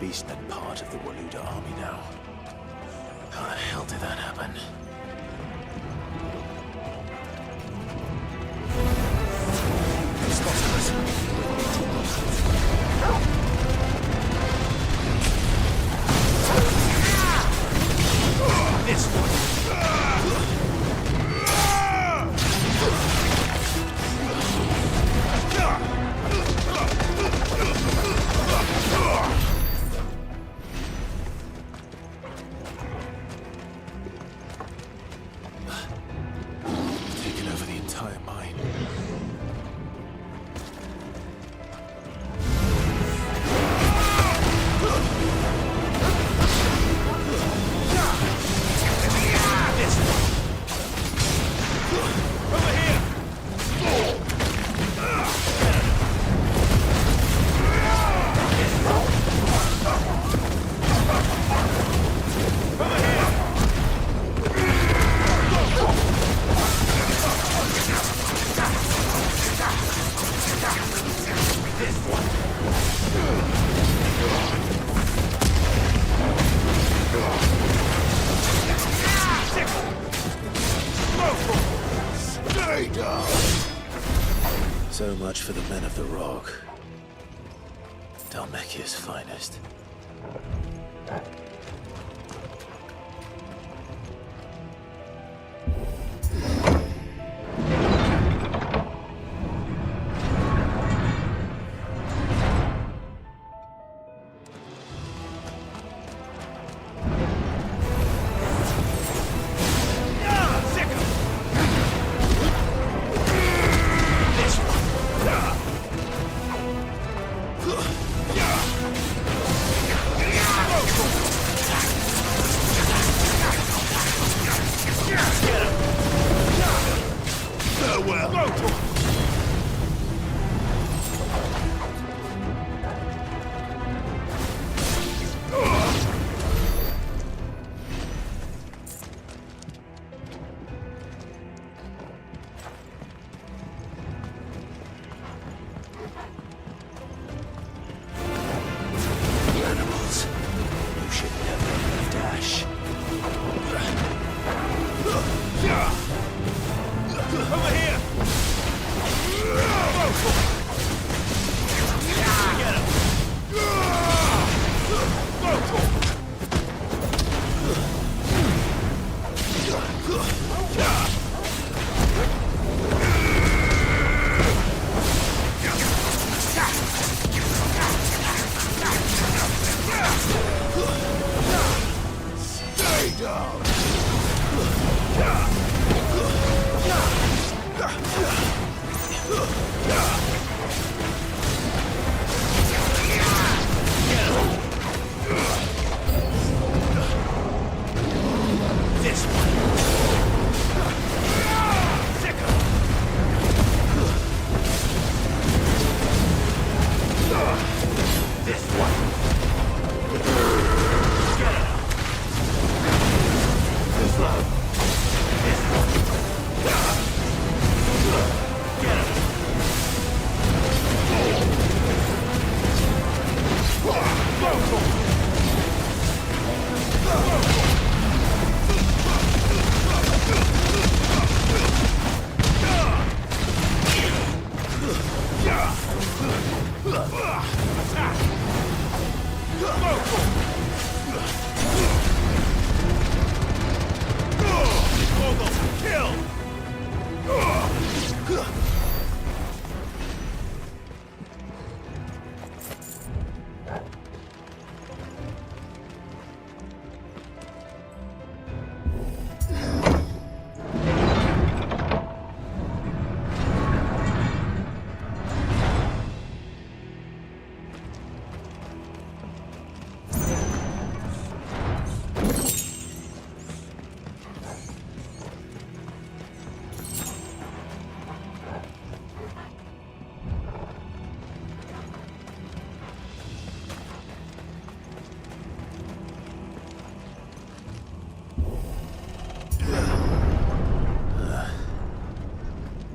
beastmen part of the Waluda army now? How the hell did that happen? This one. Taken over the entire mine. So much for the men of the Rock. Dhalmekia's finest.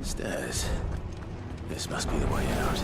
Stairs. This must be the way out.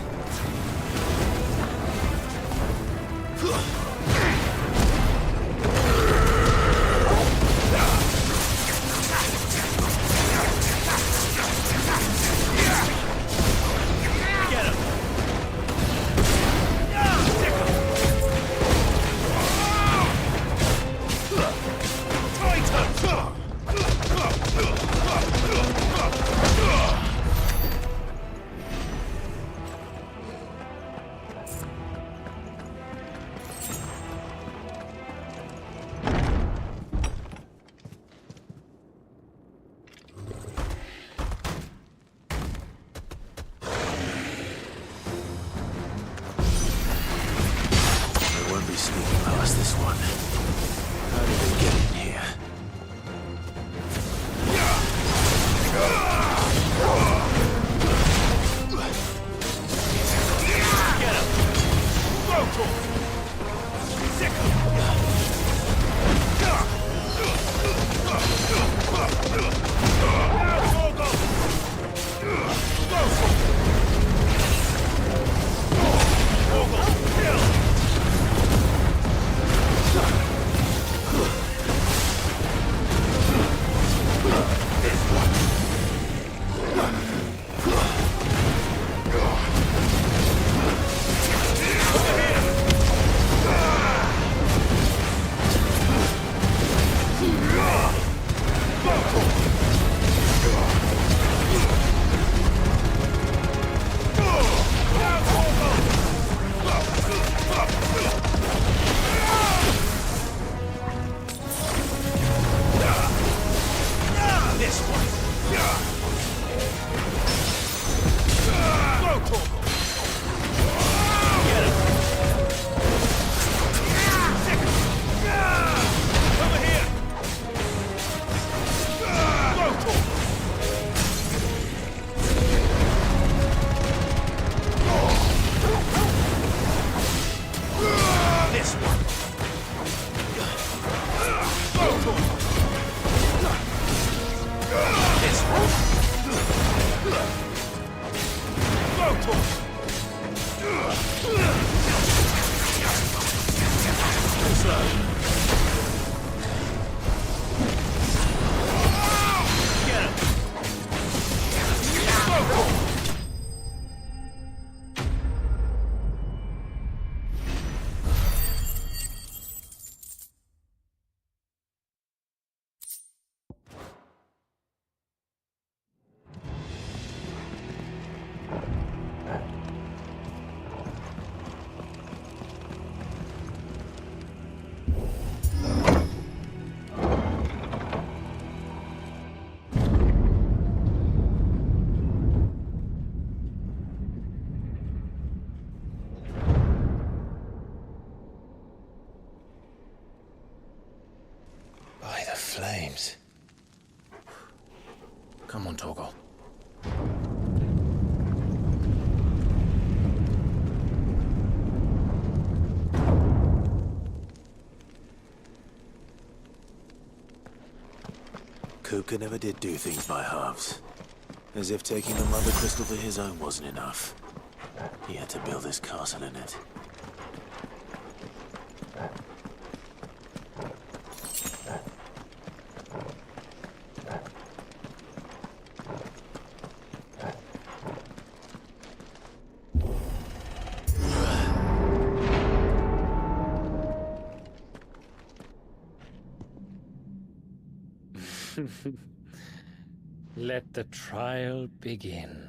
Flames. Come on, Torgal. Kupka never did do things by halves. As if taking the Mother Crystal for his own wasn't enough. He had to build his castle in it. Let the trial begin.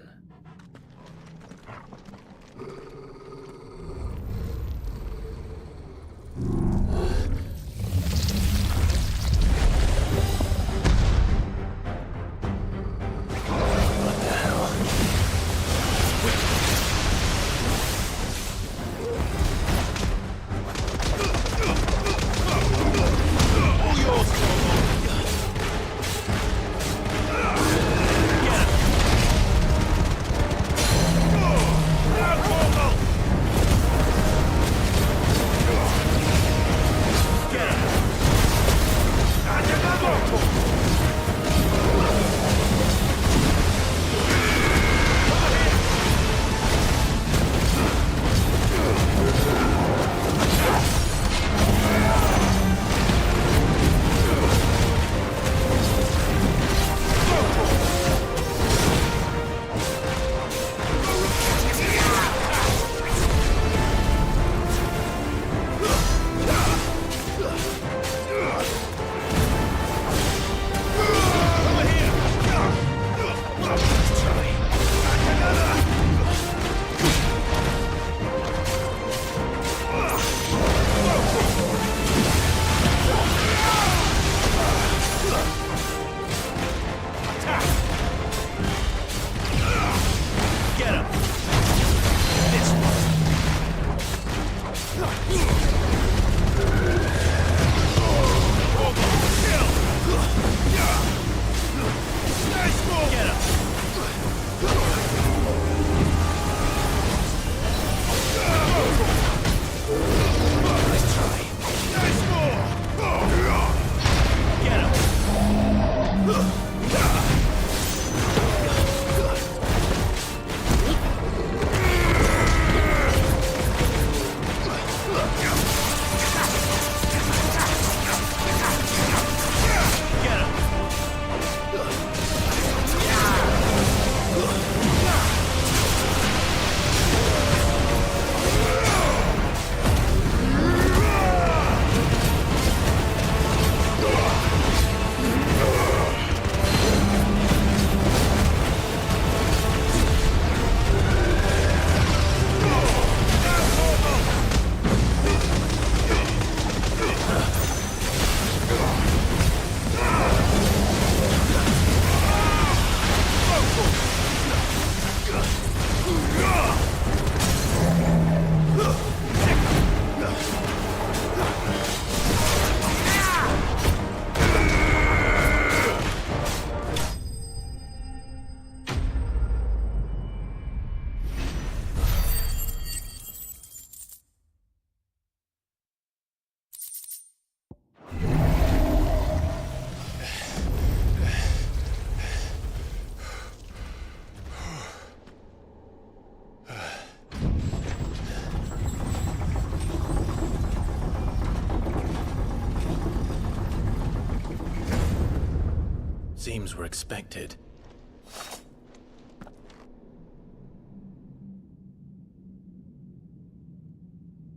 victims were expected.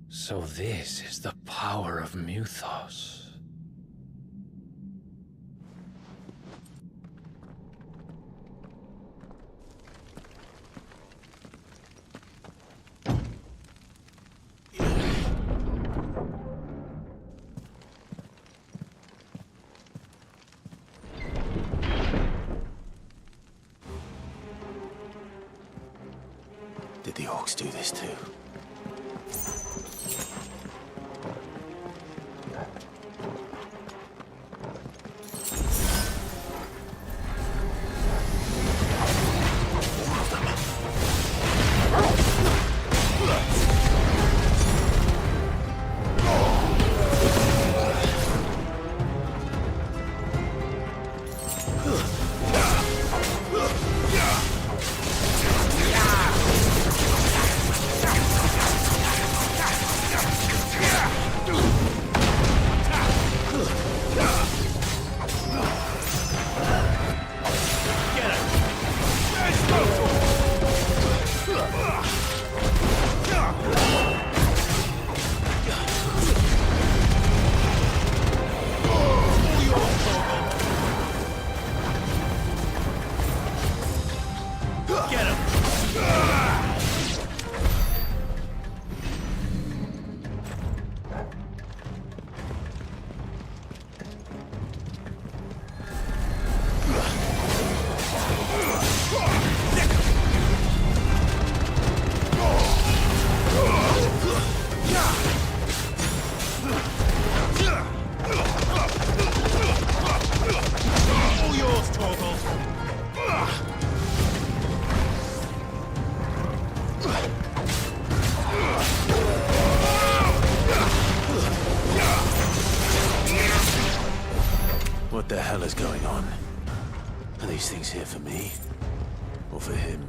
So this is the power of Mythos. Did the orcs do this too? What the hell is going on? Are these things here for me? Or for him?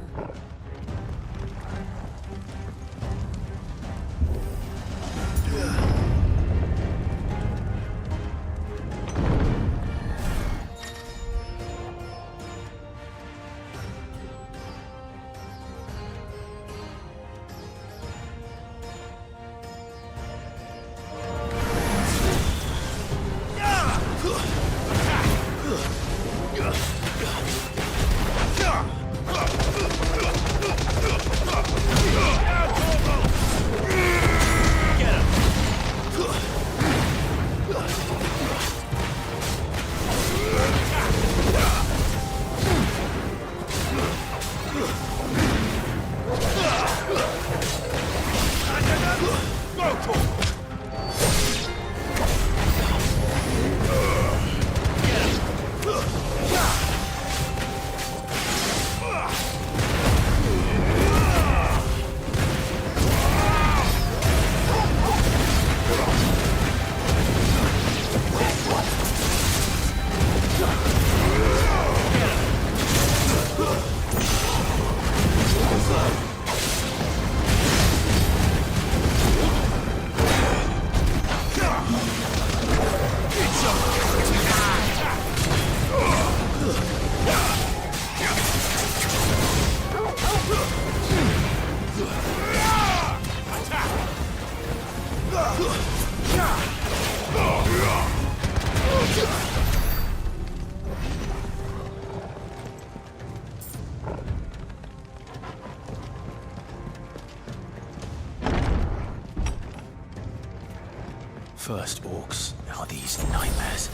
First orcs, now these nightmares.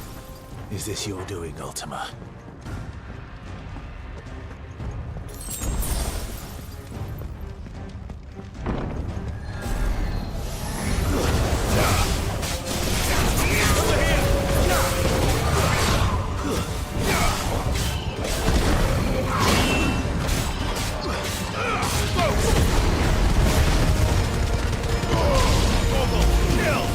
Is this your doing, Ultima? Kill!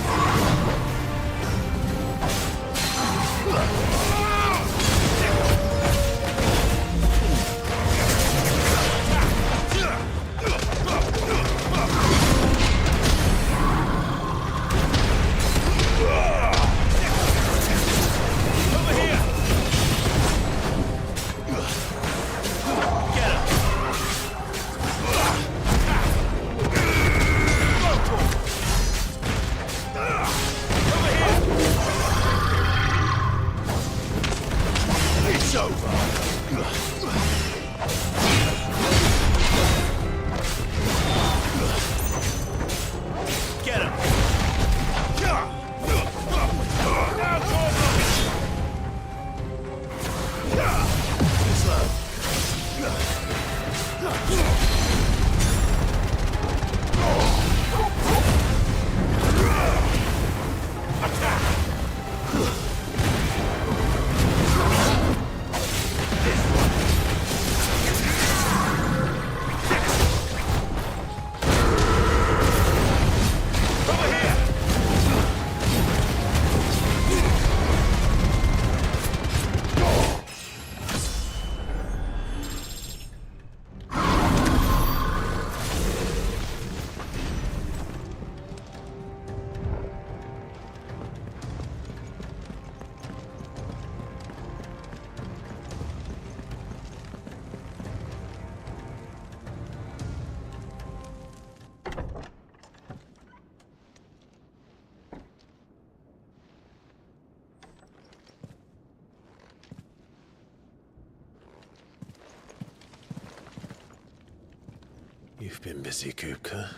You've been busy, Kupka.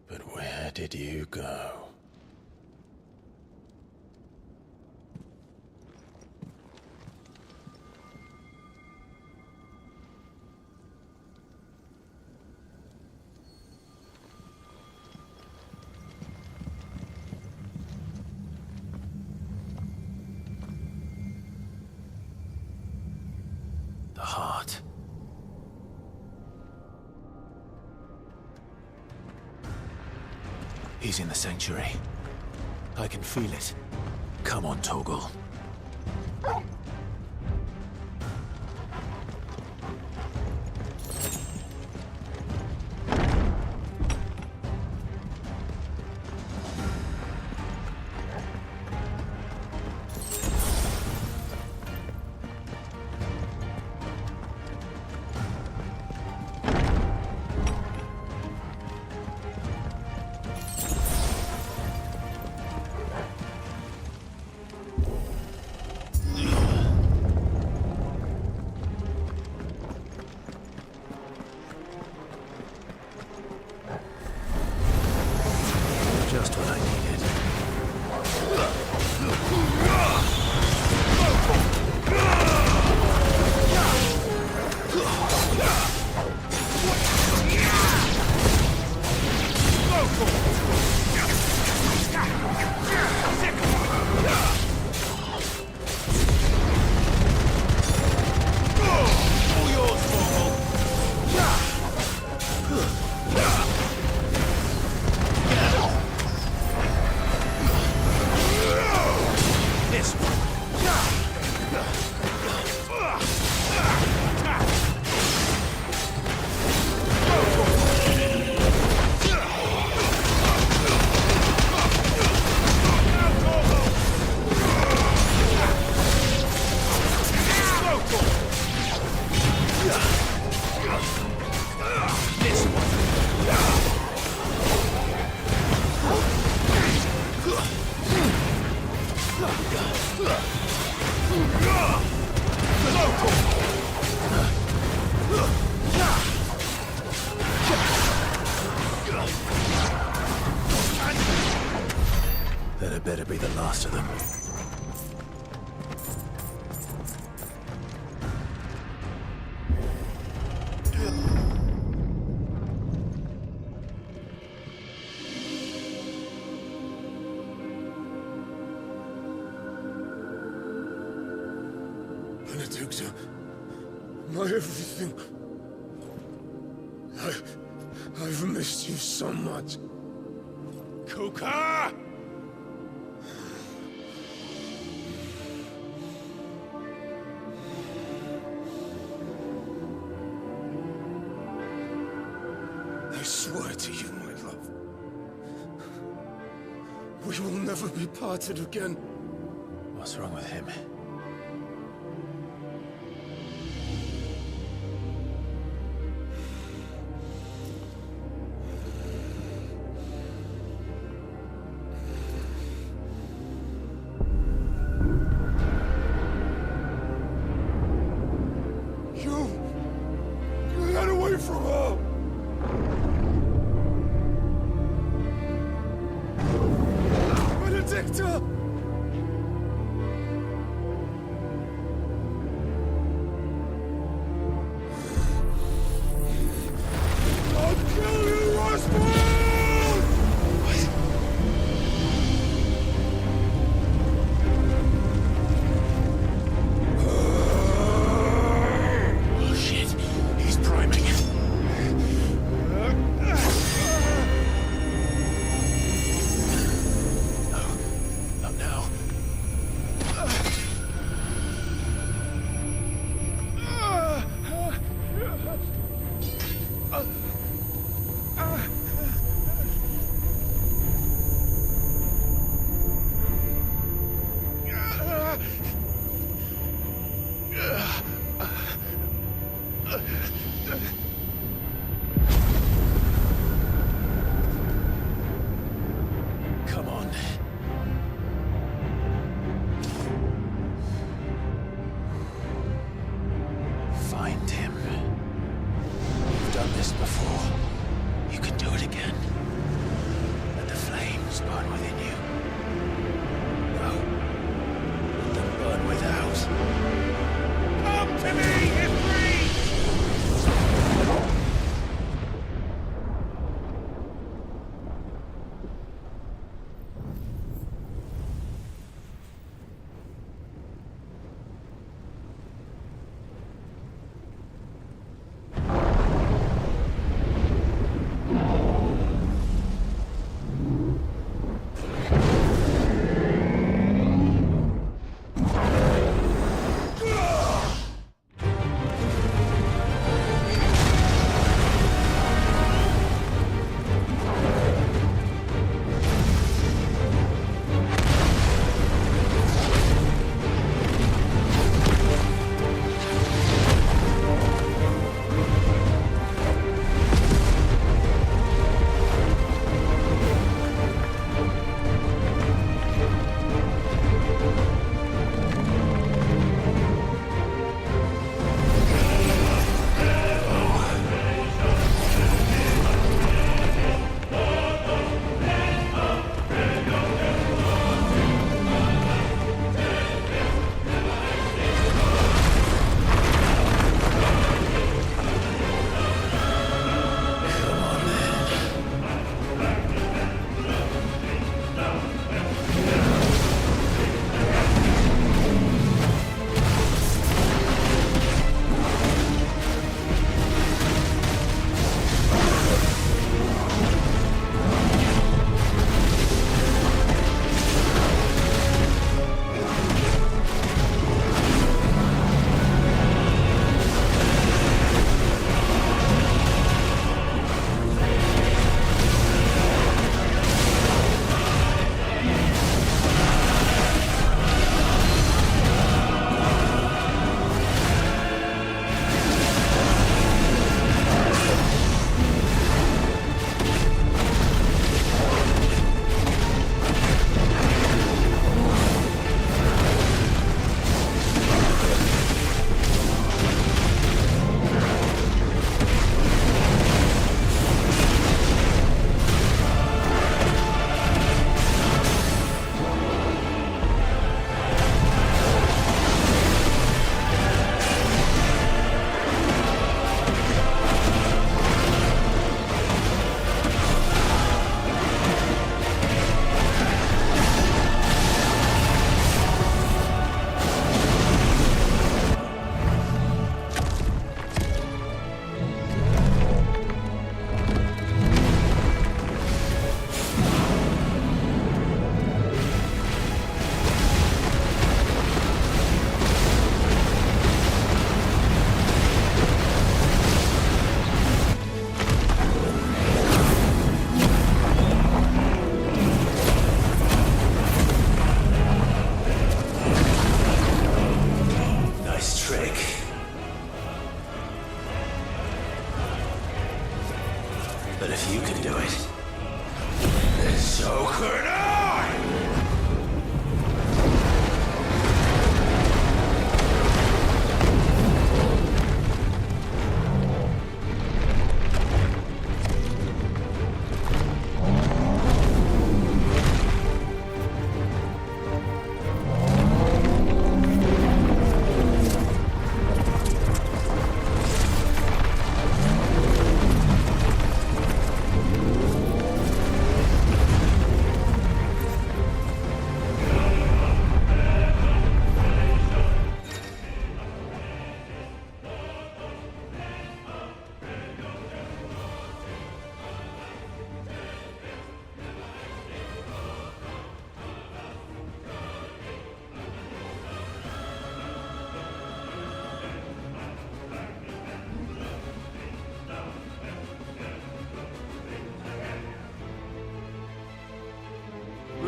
But where did you go? The heart. He's in the sanctuary. I can feel it. Come on, Torgal. Just what I needed. That had better be the last of them. Benedicta, my everything. I've missed you so much. Kuka! I swear to you, my love, we will never be parted again. What's wrong with him? You got away from her. Benedicta!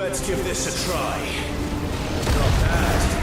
Let's give this a try. Not bad.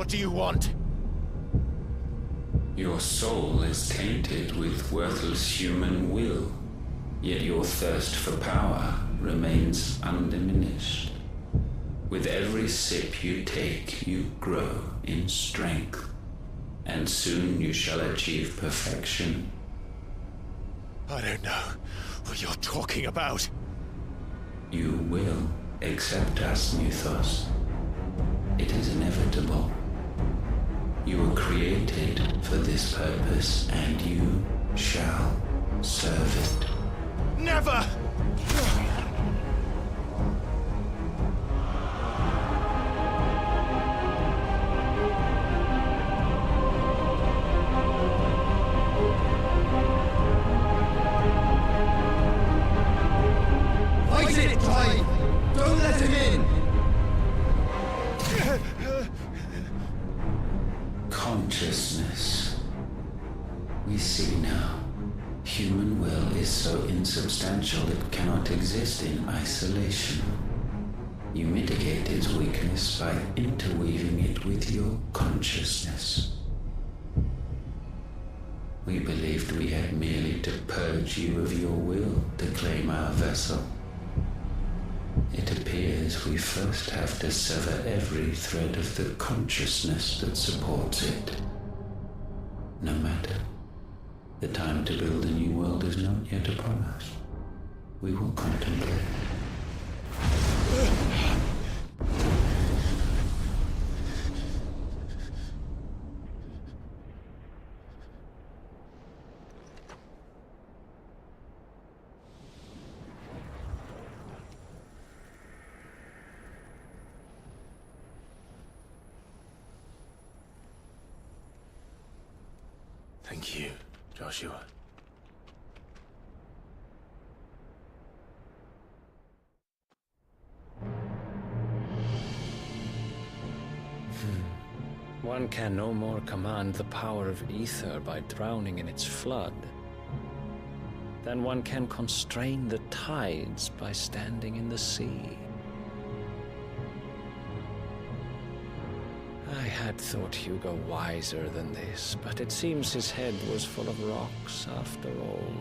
What do you want? Your soul is tainted with worthless human will, yet your thirst for power remains undiminished. With every sip you take, you grow in strength, and soon you shall achieve perfection. I don't know what you're talking about. You will accept us, Mythos. It is inevitable. You were created for this purpose, and you shall serve it. Never! Fight it, Clive! Don't let him in! Consciousness. We see now. Human will is so insubstantial it cannot exist in isolation. You mitigate its weakness by interweaving it with your consciousness. We believed we had merely to purge you of your will to claim our vessel. It appears we first have to sever every thread of the consciousness that supports it. No matter. The time to build a new world is not yet upon us. We will contemplate. Thank you, Joshua. One can no more command the power of ether by drowning in its flood than one can constrain the tides by standing in the sea. I had thought Hugo wiser than this, but it seems his head was full of rocks after all.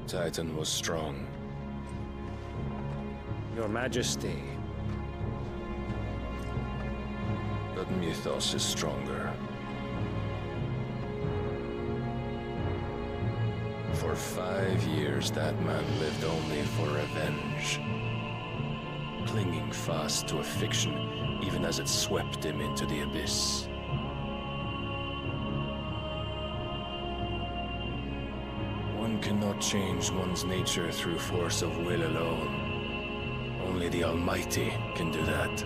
Titan was strong. Your Majesty. But Mythos is stronger. For 5 years, that man lived only for revenge. Clinging fast to a fiction, even as it swept him into the abyss. One cannot change one's nature through force of will alone. Only the Almighty can do that.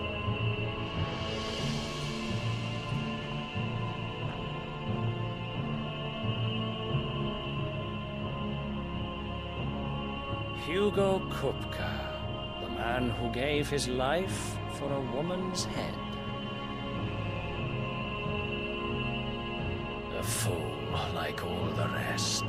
Hugo Kupka, the man who gave his life for a woman's head. A fool like all the rest.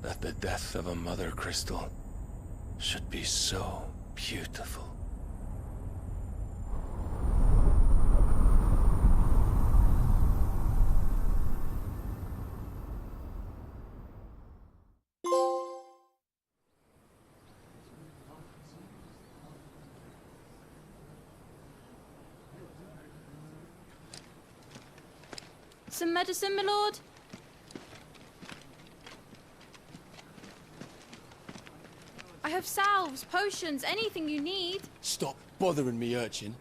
That the death of a mother crystal should be so beautiful. Some medicine, my lord? I have salves, potions, anything you need. Stop bothering me, urchin,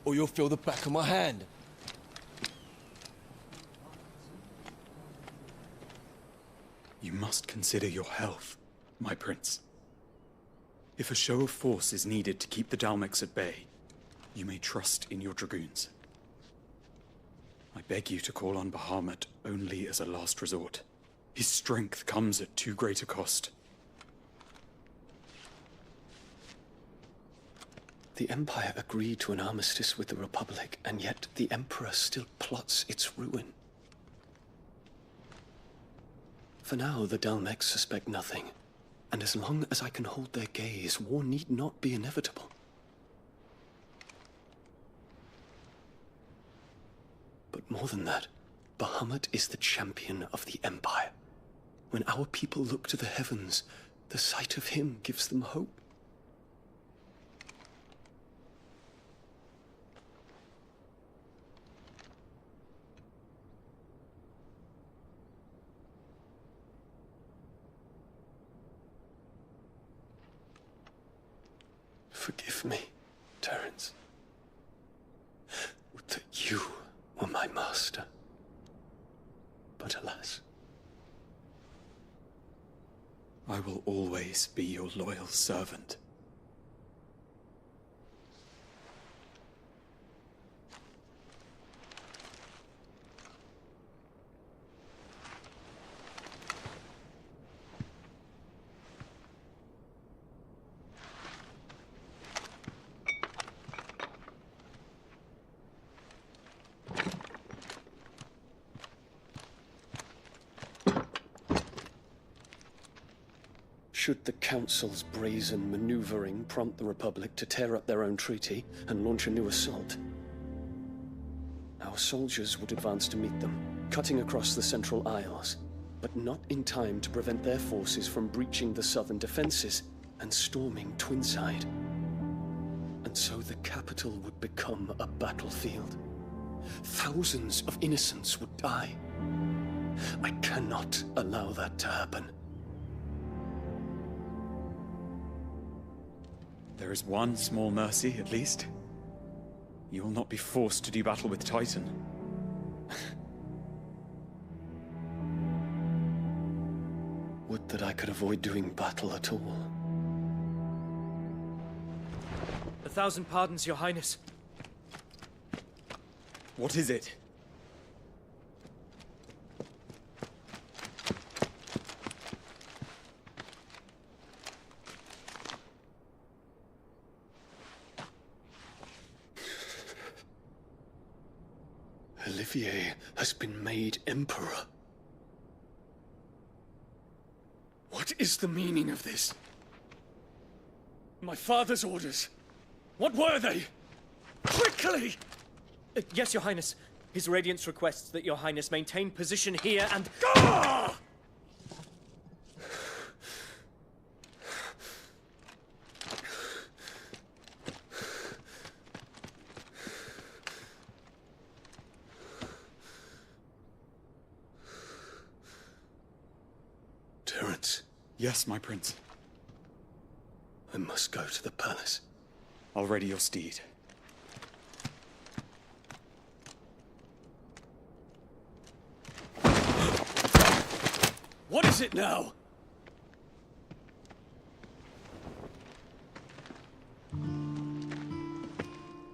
or you'll feel the back of my hand. You must consider your health, my prince. If a show of force is needed to keep the Dalmex at bay, you may trust in your dragoons. I beg you to call on Bahamut only as a last resort. His strength comes at too great a cost. The Empire agreed to an armistice with the Republic, and yet the Emperor still plots its ruin. For now, the Dalmex suspect nothing, and as long as I can hold their gaze, war need not be inevitable. But more than that, Bahamut is the champion of the Empire. When our people look to the heavens, the sight of him gives them hope. Forgive me, Terence. Would that you were my master. But alas. I will always be your loyal servant. Should the Council's brazen maneuvering prompt the Republic to tear up their own treaty and launch a new assault, our soldiers would advance to meet them, cutting across the Central Isles, but not in time to prevent their forces from breaching the southern defenses and storming Twinside. And so the capital would become a battlefield. Thousands of innocents would die. I cannot allow that to happen. There is one small mercy, at least. You will not be forced to do battle with Titan. Would that I could avoid doing battle at all. 1,000 pardons, Your Highness. What is it? Olivier has been made Emperor. What is the meaning of this? My father's orders. What were they? Quickly! Yes, Your Highness. His Radiance requests that Your Highness maintain position here and... Ah! Terence. Yes, my prince. I must go to the palace. I'll ready your steed. What is it now?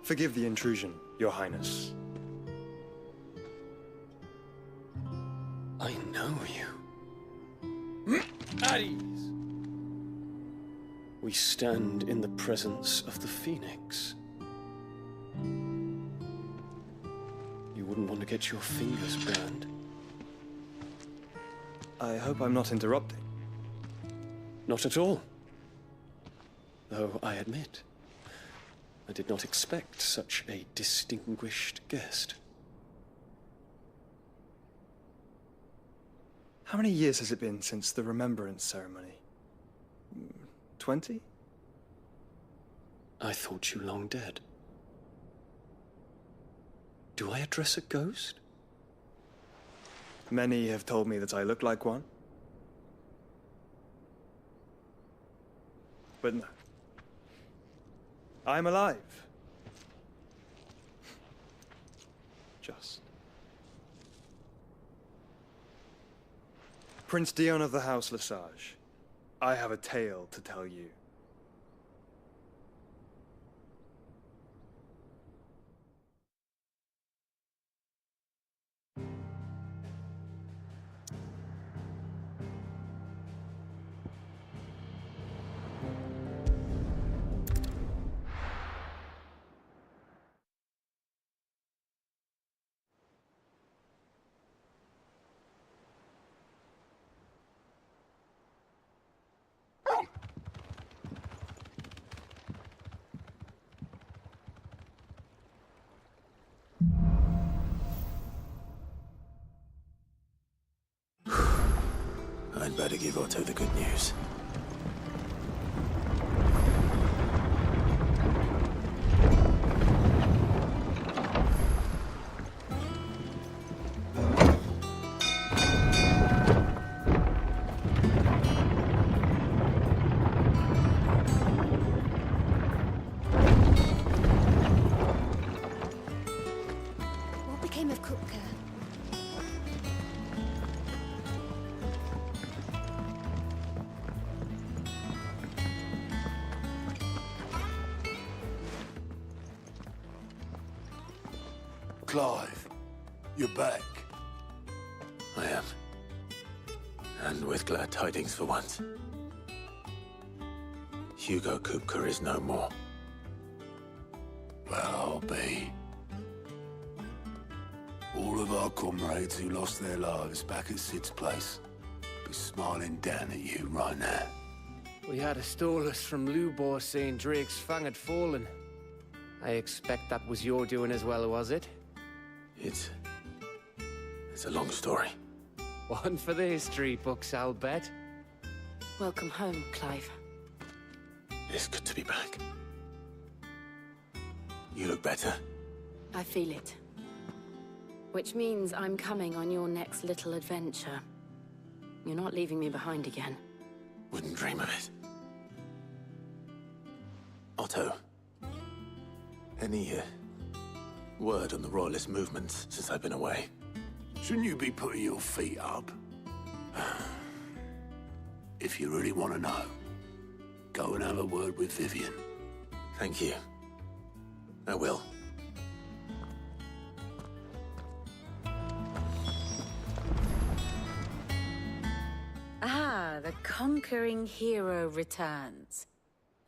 Forgive the intrusion, Your Highness. I know you. At ease. We stand in the presence of the Phoenix. You wouldn't want to get your fingers burned. I hope I'm not interrupting. Not at all. Though I admit, I did not expect such a distinguished guest. How many years has it been since the Remembrance ceremony? 20? I thought you long dead. Do I address a ghost? Many have told me that I look like one. But no. I'm alive. Just. Prince Dion of the House Lesage, I have a tale to tell you. I'd better give Otto the good news. What became of Kupka? Clive, you're back. I am. And with glad tidings for once. Hugo Kupka is no more. Well, I'll be. All of our comrades who lost their lives back at Sid's place be smiling down at you right now. We had a stolus from Lubor saying Drake's fang had fallen. I expect that was your doing as well, was it? It's a long story. One for the history books, I'll bet. Welcome home, Clive. It's good to be back. You look better. I feel it. Which means I'm coming on your next little adventure. You're not leaving me behind again. Wouldn't dream of it. Otto, any word on the Royalist movements since I've been away? Shouldn't you be putting your feet up? If you really want to know, go and have a word with Vivian. Thank you. I will. Ah, the conquering hero returns.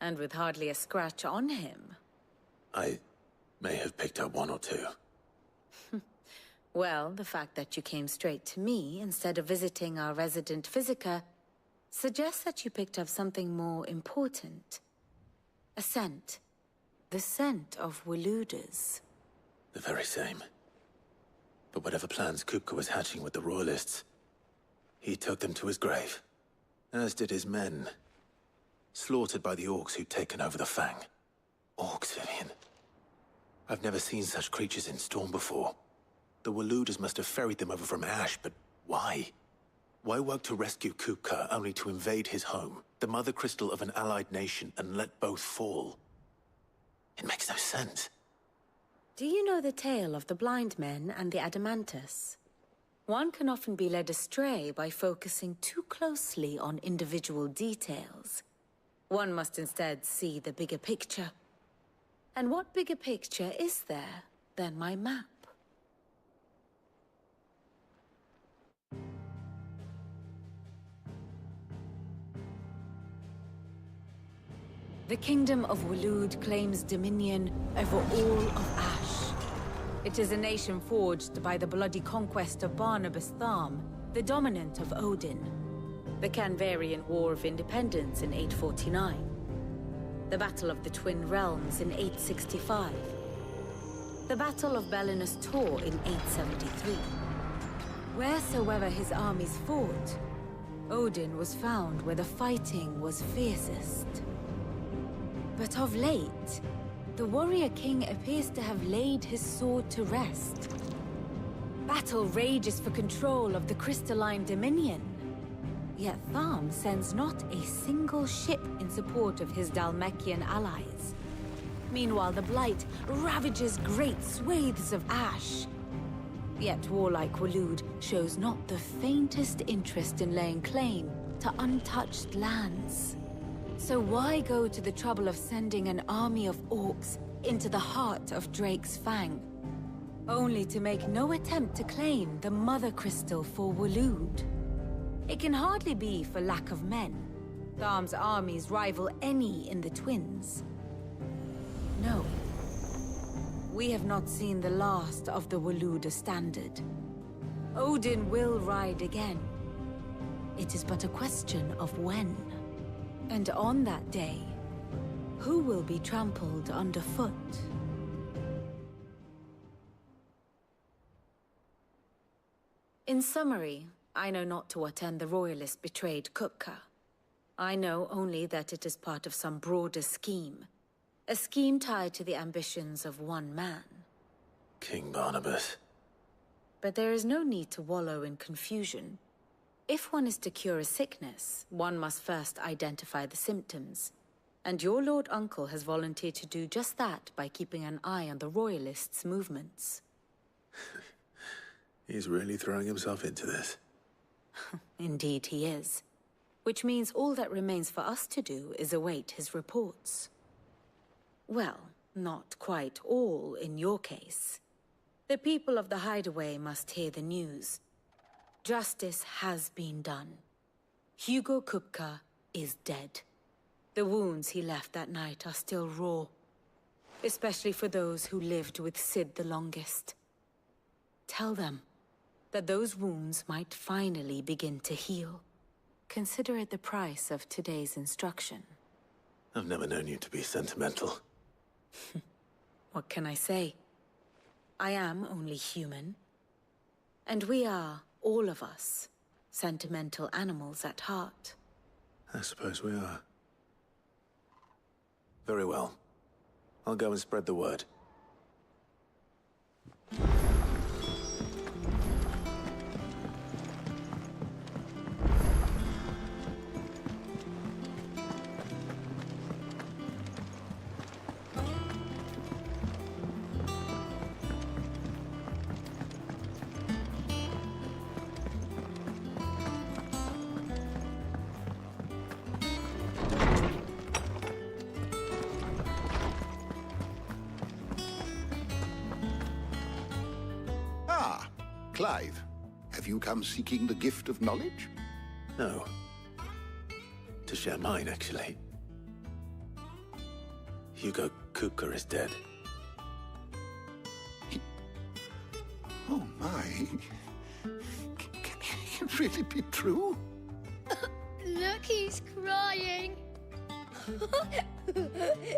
And with hardly a scratch on him. I may have picked up one or two. Well, the fact that you came straight to me instead of visiting our resident physiker suggests that you picked up something more important. A scent. The scent of Waludas. The very same. But whatever plans Kupka was hatching with the Royalists, he took them to his grave. As did his men. Slaughtered by the orcs who'd taken over the Fang. Orcs, Vivian. I've never seen such creatures in Storm before. The Waludas must have ferried them over from Ash, but why? Why work to rescue Kupka only to invade his home, the mother crystal of an allied nation, and let both fall? It makes no sense. Do you know the tale of the blind men and the Adamantus? One can often be led astray by focusing too closely on individual details. One must instead see the bigger picture. And what bigger picture is there than my map? The Kingdom of Waloed claims dominion over all of Ash. It is a nation forged by the bloody conquest of Barnabas Tharm, the dominant of Odin. The Canvarian War of Independence in 849. The Battle of the Twin Realms in 865. The Battle of Belinus Tor in 873. Wheresoever his armies fought, Odin was found where the fighting was fiercest. But of late, the warrior king appears to have laid his sword to rest. Battle rages for control of the crystalline dominion. Yet Tharm sends not a single ship in support of his Dhalmekian allies. Meanwhile, the Blight ravages great swathes of Ash. Yet warlike Waloed shows not the faintest interest in laying claim to untouched lands. So why go to the trouble of sending an army of orcs into the heart of Drake's Fang, only to make no attempt to claim the Mother Crystal for Waloed? It can hardly be for lack of men. Tharm's armies rival any in the Twins. No. We have not seen the last of the Waluda standard. Odin will ride again. It is but a question of when. And on that day, who will be trampled underfoot? In summary, I know not to what end the Royalists betrayed Kupka. I know only that it is part of some broader scheme. A scheme tied to the ambitions of one man. King Barnabas. But there is no need to wallow in confusion. If one is to cure a sickness, one must first identify the symptoms. And your Lord Uncle has volunteered to do just that by keeping an eye on the Royalists' movements. He's really throwing himself into this. Indeed he is. Which means all that remains for us to do is await his reports. Well, not quite all in your case. The people of the Hideaway must hear the news. Justice has been done. Hugo Kupka is dead. The wounds he left that night are still raw, especially for those who lived with Sid the longest. Tell them that those wounds might finally begin to heal. Consider it the price of today's instruction. I've never known you to be sentimental. What can I say? I am only human. And we are, all of us, sentimental animals at heart. I suppose we are. Very well. I'll go and spread the word. Clive, have you come seeking the gift of knowledge? No. To share mine, actually. Hugo Kupka is dead. Oh my. Can it really be true? Look, he's crying.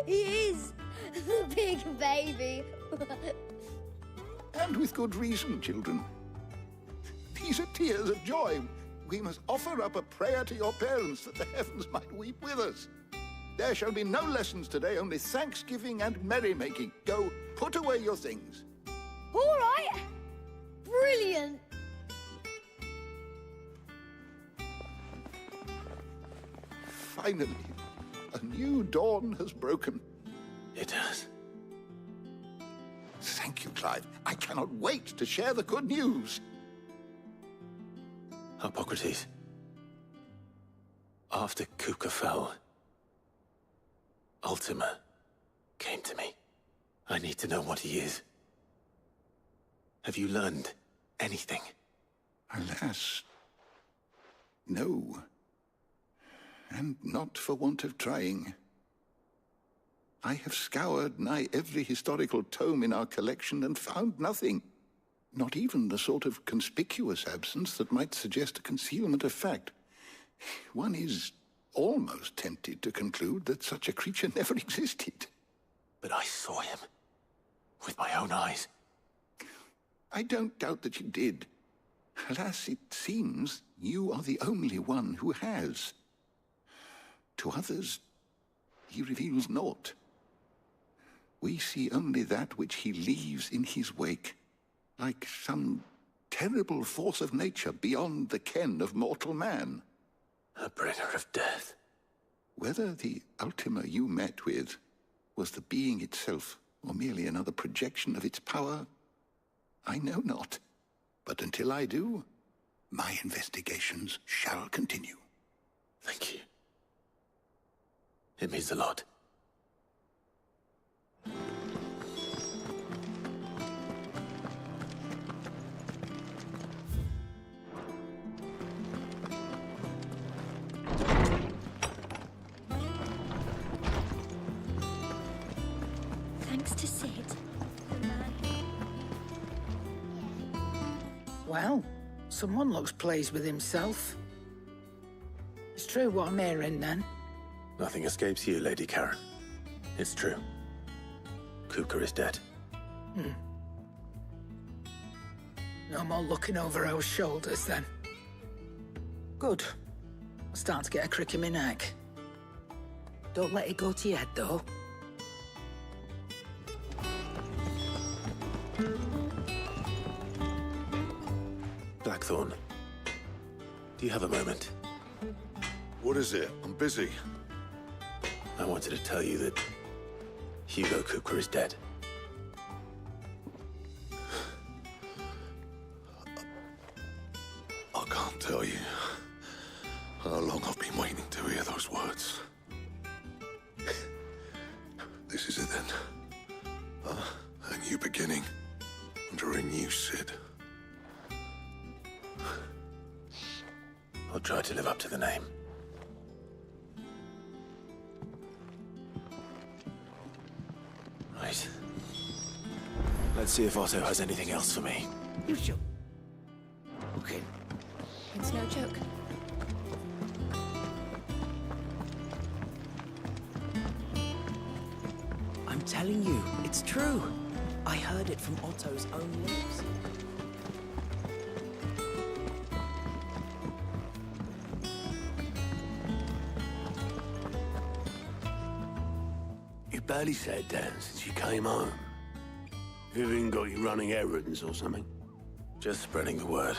He is. The big baby. And with good reason, children. These are tears of joy. We must offer up a prayer to your parents that the heavens might weep with us. There shall be no lessons today, only thanksgiving and merrymaking. Go, put away your things. All right. Brilliant. Finally, a new dawn has broken. It has. Thank you, Clive. I cannot wait to share the good news. Hippocrates. After Kupka fell, Ultima came to me. I need to know what he is. Have you learned anything? Alas, no. And not for want of trying. I have scoured nigh every historical tome in our collection and found nothing. Not even the sort of conspicuous absence that might suggest a concealment of fact. One is almost tempted to conclude that such a creature never existed. But I saw him. With my own eyes. I don't doubt that you did. Alas, it seems you are the only one who has. To others, he reveals naught. We see only that which he leaves in his wake, like some terrible force of nature beyond the ken of mortal man. A bringer of death. Whether the Ultima you met with was the being itself, or merely another projection of its power, I know not. But until I do, my investigations shall continue. Thank you. It means a lot. Thanks to Sid. Well, someone looks pleased with himself. It's true what I'm hearing, then. Nothing escapes you, Lady Karen. It's true. Kupka is dead. No more looking over our shoulders, then. Good. I'm starting to get a crick in my neck. Don't let it go to your head, though. Blackthorn, do you have a moment? What is it? I'm busy. I wanted to tell you that Hugo Kupka is dead. I can't tell you how long I've been waiting to hear those words. This is it then. A new beginning under a new Sid. I'll try to live up to the name. Right. Let's see if Otto has anything else for me. You sure? Okay. It's no joke. I'm telling you, it's true. I heard it from Otto's own lips. You barely sat down since you came home. Vivian got you running errands or something? Just spreading the word.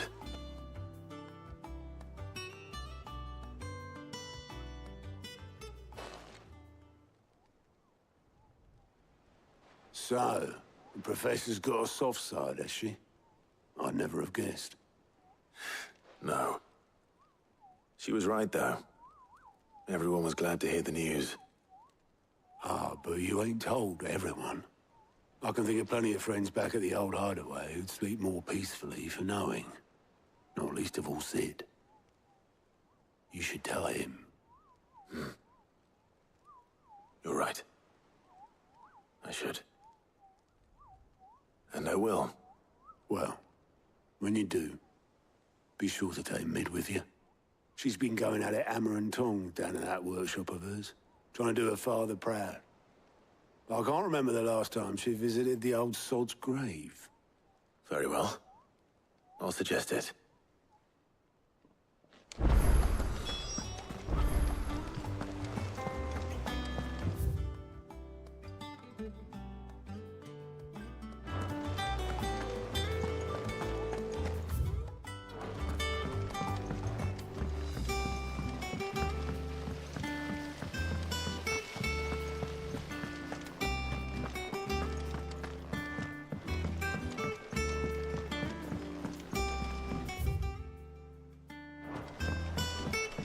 So, the Professor's got a soft side, has she? I'd never have guessed. No. She was right, though. Everyone was glad to hear the news. Ah, but you ain't told everyone. I can think of plenty of friends back at the old hideaway who'd sleep more peacefully for knowing. Not least of all Sid. You should tell him. You're right. I should. And I will. Well, when you do, be sure to take Mid with you. She's been going at it hammer and tongs down in that workshop of hers, trying to do her father proud. I can't remember the last time she visited the old sod's grave. Very well. I'll suggest it.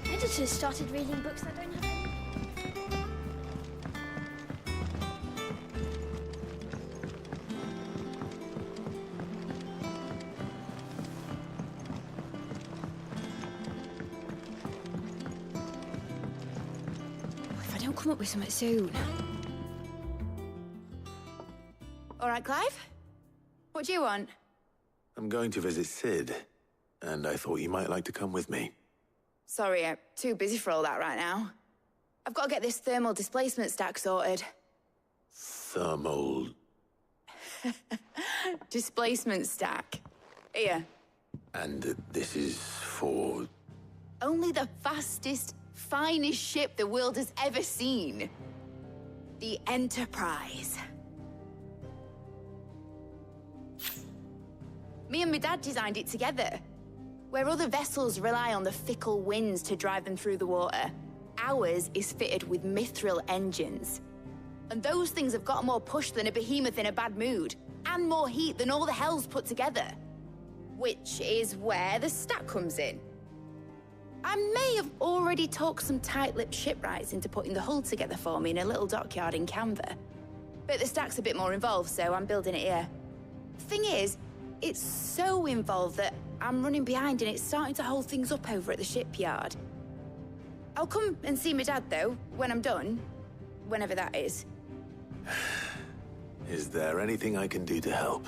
Editors started reading books that don't have any. If I don't come up with something soon. All right, Clive? What do you want? I'm going to visit Sid, and I thought you might like to come with me. Sorry, I'm too busy for all that right now. I've got to get this thermal displacement stack sorted. Thermal... Displacement stack. Here. And this is for... Only the fastest, finest ship the world has ever seen. The Enterprise. Me and my dad designed it together. Where other vessels rely on the fickle winds to drive them through the water, ours is fitted with mithril engines. And those things have got more push than a behemoth in a bad mood, and more heat than all the hells put together. Which is where the stack comes in. I may have already talked some tight-lipped shipwrights into putting the hull together for me in a little dockyard in Canva. But the stack's a bit more involved, so I'm building it here. Thing is, it's so involved that I'm running behind and it's starting to hold things up over at the shipyard. I'll come and see my dad, though, when I'm done. Whenever that is. Is there anything I can do to help?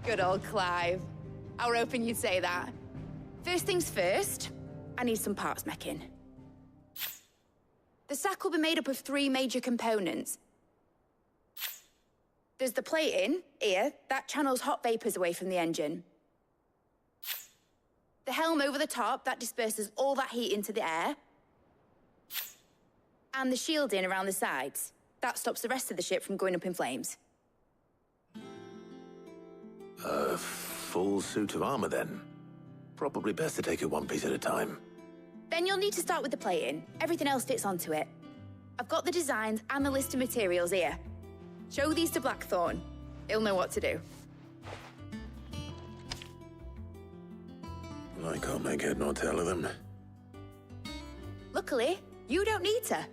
Good old Clive. I were hoping you'd say that. First things first, I need some parts meching. The stack will be made up of 3 major components. There's the plating, here, that channels hot vapors away from the engine. The helm over the top, that disperses all that heat into the air. And the shielding around the sides. That stops the rest of the ship from going up in flames. A full suit of armor, then. Probably best to take it one piece at a time. Then you'll need to start with the plating. Everything else fits onto it. I've got the designs and the list of materials here. Show these to Blackthorn. He'll know what to do. I can't make head nor tail of them. Luckily, you don't need to.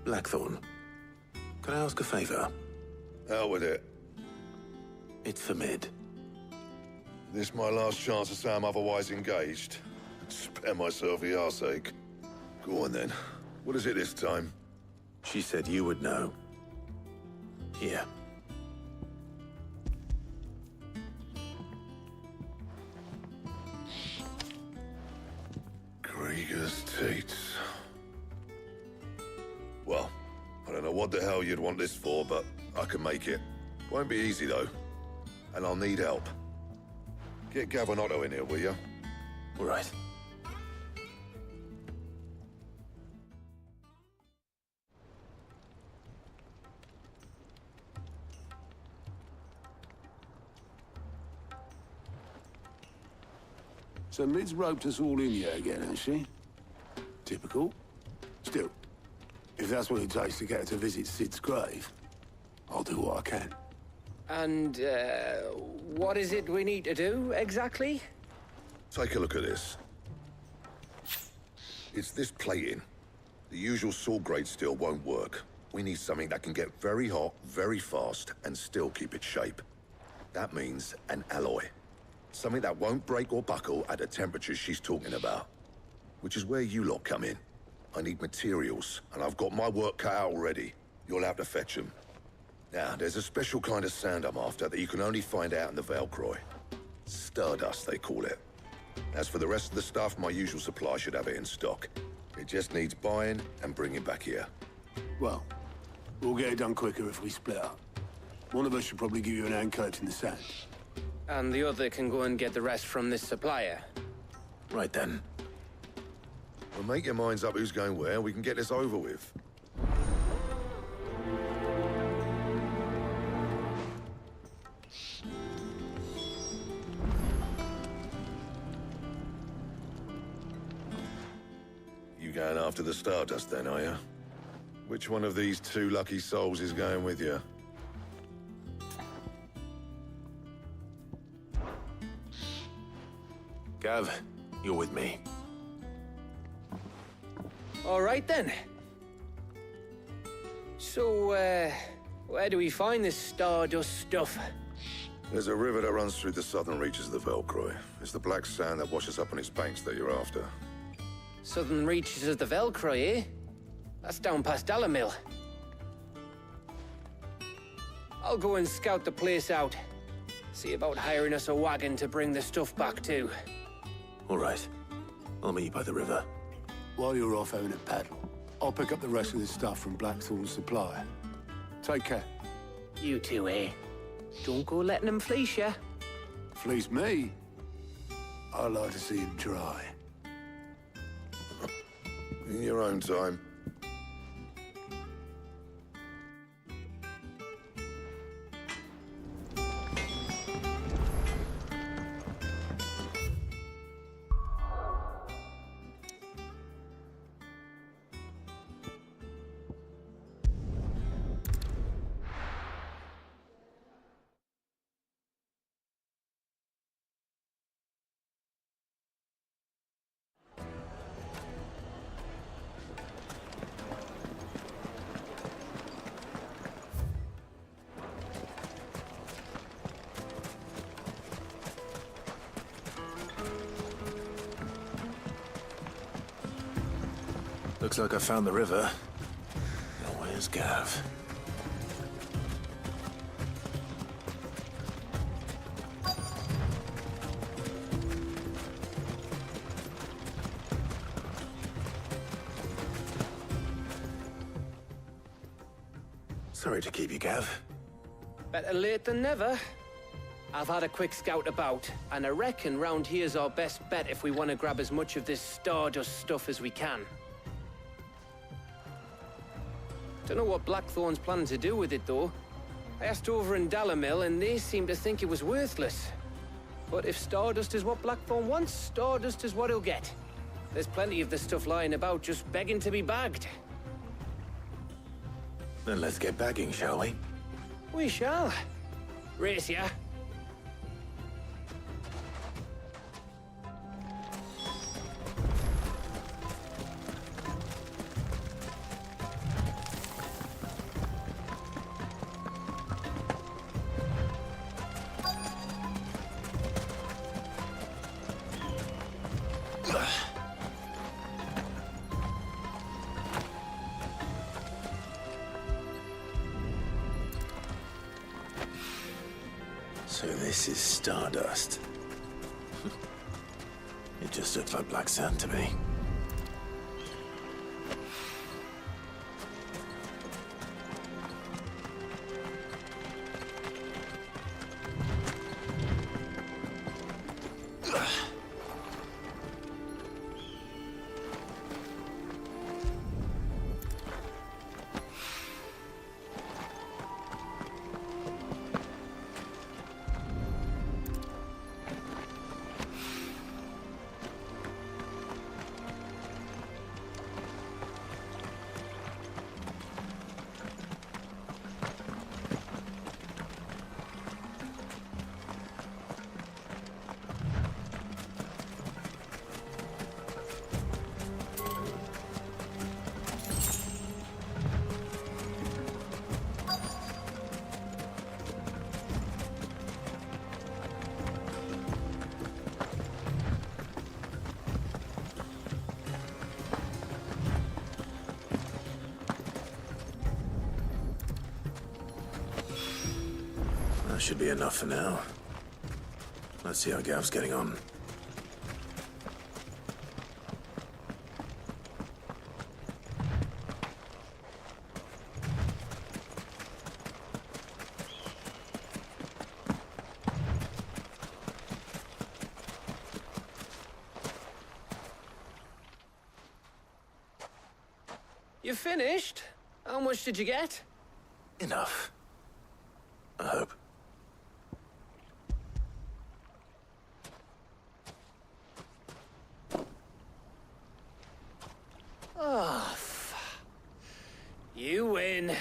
Blackthorn, can I ask a favor? Out with it. It's for Mid. This my last chance to say I'm otherwise engaged. Spare myself the arseache. Go on then. What is it this time? She said you would know. Here. Krieger's Tates. Well, I don't know what the hell you'd want this for, but I can make it. Won't be easy, though. And I'll need help. Get Gavin-Otto in here, will you? All right. So Mid's roped us all in here again, hasn't she? Typical. Still, if that's what it takes to get her to visit Sid's grave, I'll do what I can. And, what is it we need to do, exactly? Take a look at this. It's this plating. The usual sword-grade steel won't work. We need something that can get very hot, very fast, and still keep its shape. That means an alloy. Something that won't break or buckle at the temperatures she's talking about. Which is where you lot come in. I need materials, and I've got my work cut out already. You'll have to fetch them. Now, there's a special kind of sand I'm after that you can only find out in the Velcroy. Stardust, they call it. As for the rest of the stuff, my usual supply should have it in stock. It just needs buying and bringing back here. Well, we'll get it done quicker if we split up. One of us should probably give you an hand collecting the sand. And the other can go and get the rest from this supplier. Right then. Well, make your minds up who's going where, and we can get this over with. You going after the Stardust then, are you? Which one of these two lucky souls is going with you? Gav, you're with me. All right, then. So, where do we find this Stardust stuff? There's a river that runs through the southern reaches of the Velcroy. It's the black sand that washes up on its banks that you're after. Southern reaches of the Velcroy, eh? That's down past Alamil. I'll go and scout the place out. See about hiring us a wagon to bring the stuff back to. All right. I'll meet you by the river. While you're off having a paddle, I'll pick up the rest of the stuff from Blackthorn's supplier. Take care. You two, eh? Don't go letting them fleece ya. Fleece me? I like to see him try. In your own time. Looks like I found the river. Now where's Gav? Sorry to keep you, Gav. Better late than never. I've had a quick scout about, and I reckon round here's our best bet if we want to grab as much of this Stardust stuff as we can. Don't know what Blackthorn's planning to do with it, though. I asked over in Dalamil, and they seem to think it was worthless. But if Stardust is what Blackthorn wants, Stardust is what he'll get. There's plenty of the stuff lying about, just begging to be bagged. Then let's get bagging, shall we? We shall. Race ya. So this is Stardust. It just looks like black sand to me. That should be enough for now. Let's see how Gav's getting on. You finished? How much did you get? Enough. I hope. Oh, you win.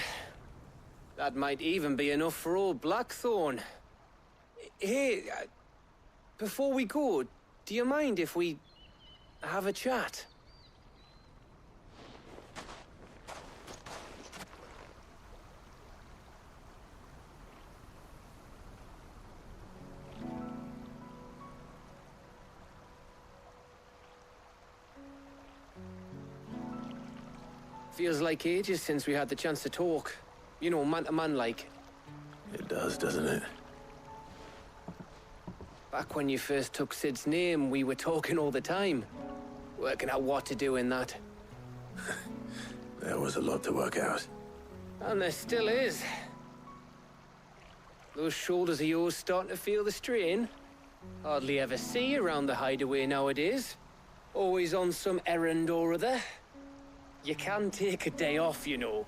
That might even be enough for old Blackthorn. Hey, before we go, do you mind if we have a chat? Feels like ages since we had the chance to talk. You know, man to man like. It does, doesn't it? Back when you first took Sid's name, we were talking all the time. Working out what to do in that. There was a lot to work out. And there still is. Those shoulders of yours starting to feel the strain. Hardly ever see you around the hideaway nowadays. Always on some errand or other. You can take a day off, you know.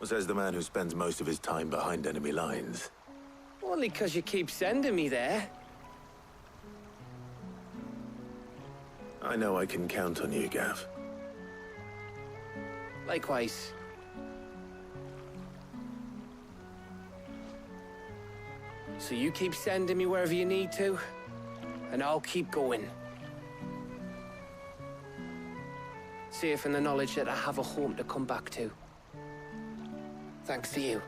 Says the man who spends most of his time behind enemy lines. Only 'cause you keep sending me there. I know I can count on you, Gav. Likewise. So you keep sending me wherever you need to, and I'll keep going. Safe in the knowledge that I have a home to come back to. Thanks to you.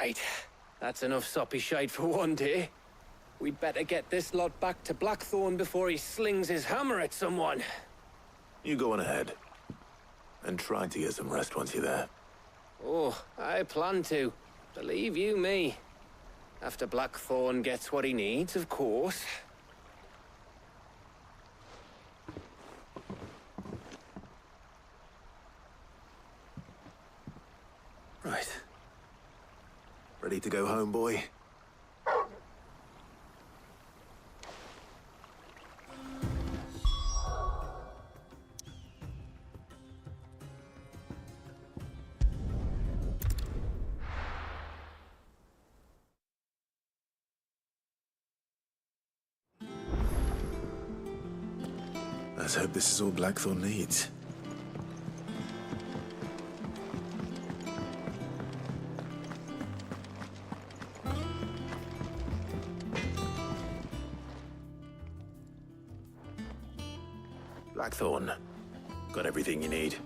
Right. That's enough soppy shite for one day. We'd better get this lot back to Blackthorn before he slings his hammer at someone. You go on ahead. And try to get some rest once you're there. Oh, I plan to. Believe you me. After Blackthorn gets what he needs, of course. Right. Ready to go home, boy? Let's hope this is all Blackthorn needs. Blackthorn, got everything you need?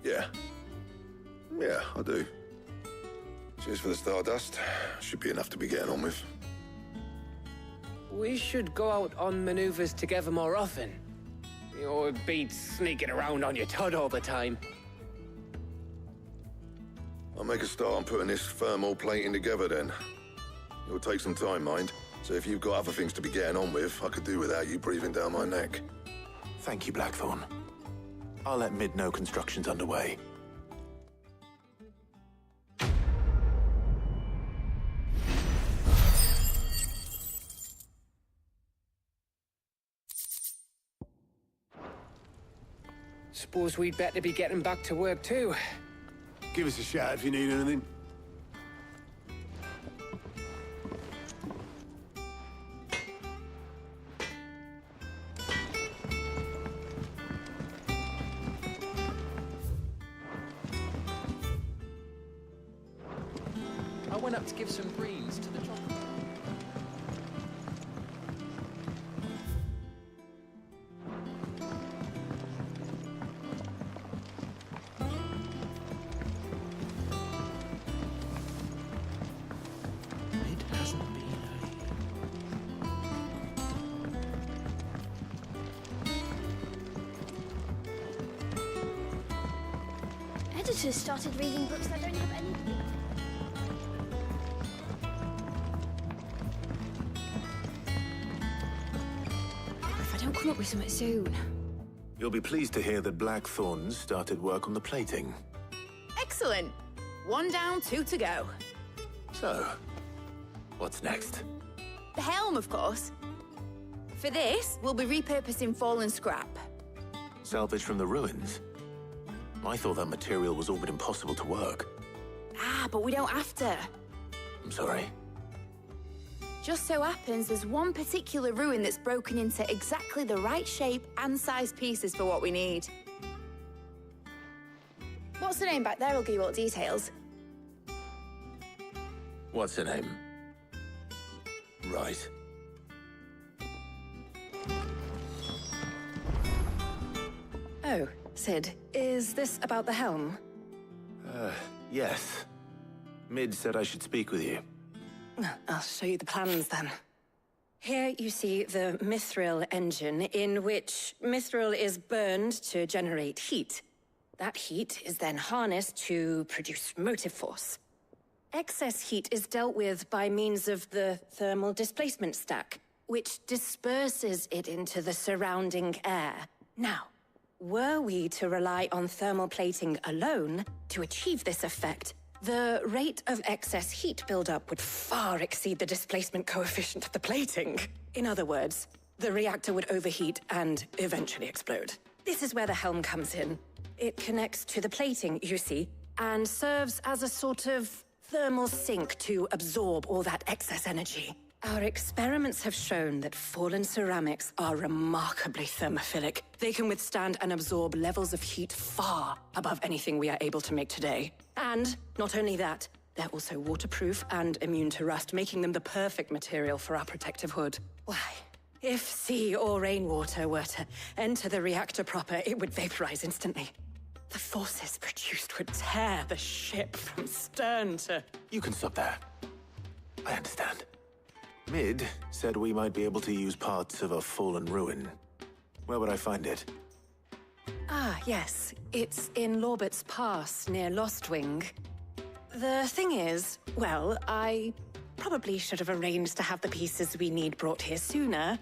Yeah. Yeah, I do. Cheers for the stardust. Should be enough to be getting on with. We should go out on maneuvers together more often. You're beat sneaking around on your Todd all the time. I'll make a start on putting this thermal plating together then. It'll take some time, mind. So if you've got other things to be getting on with, I could do without you breathing down my neck. Thank you, Blackthorn. I'll let Mid know construction's underway. Suppose we'd better be getting back to work too. Give us a shout if you need anything. I went up to give some greens to the chocolate. Editors started reading books that don't have any. If I don't come up with something soon. You'll be pleased to hear that Blackthorn's started work on the plating. Excellent. 1 down, 2 to go. So, what's next? The helm, of course. For this, we'll be repurposing fallen scrap. Salvage from the ruins? I thought that material was all but impossible to work. Ah, but we don't have to. I'm sorry. Just so happens there's one particular ruin that's broken into exactly the right shape and size pieces for what we need. What's the name back there? I'll give you all the details. What's her name? Right. Oh, Sid, is this about the helm? Yes. Mid said I should speak with you. I'll show you the plans then. Here you see the mithril engine, in which mithril is burned to generate heat. That heat is then harnessed to produce motive force. Excess heat is dealt with by means of the thermal displacement stack, which disperses it into the surrounding air. Now, were we to rely on thermal plating alone to achieve this effect, the rate of excess heat buildup would far exceed the displacement coefficient of the plating. In other words, the reactor would overheat and eventually explode. This is where the helm comes in. It connects to the plating, you see, and serves as a sort of thermal sink to absorb all that excess energy. Our experiments have shown that fallen ceramics are remarkably thermophilic. They can withstand and absorb levels of heat far above anything we are able to make today. And not only that, they're also waterproof and immune to rust, making them the perfect material for our protective hood. Why, if sea or rainwater were to enter the reactor proper, it would vaporize instantly. The forces produced would tear the ship from stern to... You can stop there. I understand. Mid said we might be able to use parts of a fallen ruin. Where would I find it? Ah, yes. It's in Lorbert's Pass, near Lostwing. The thing is, well, I probably should have arranged to have the pieces we need brought here sooner.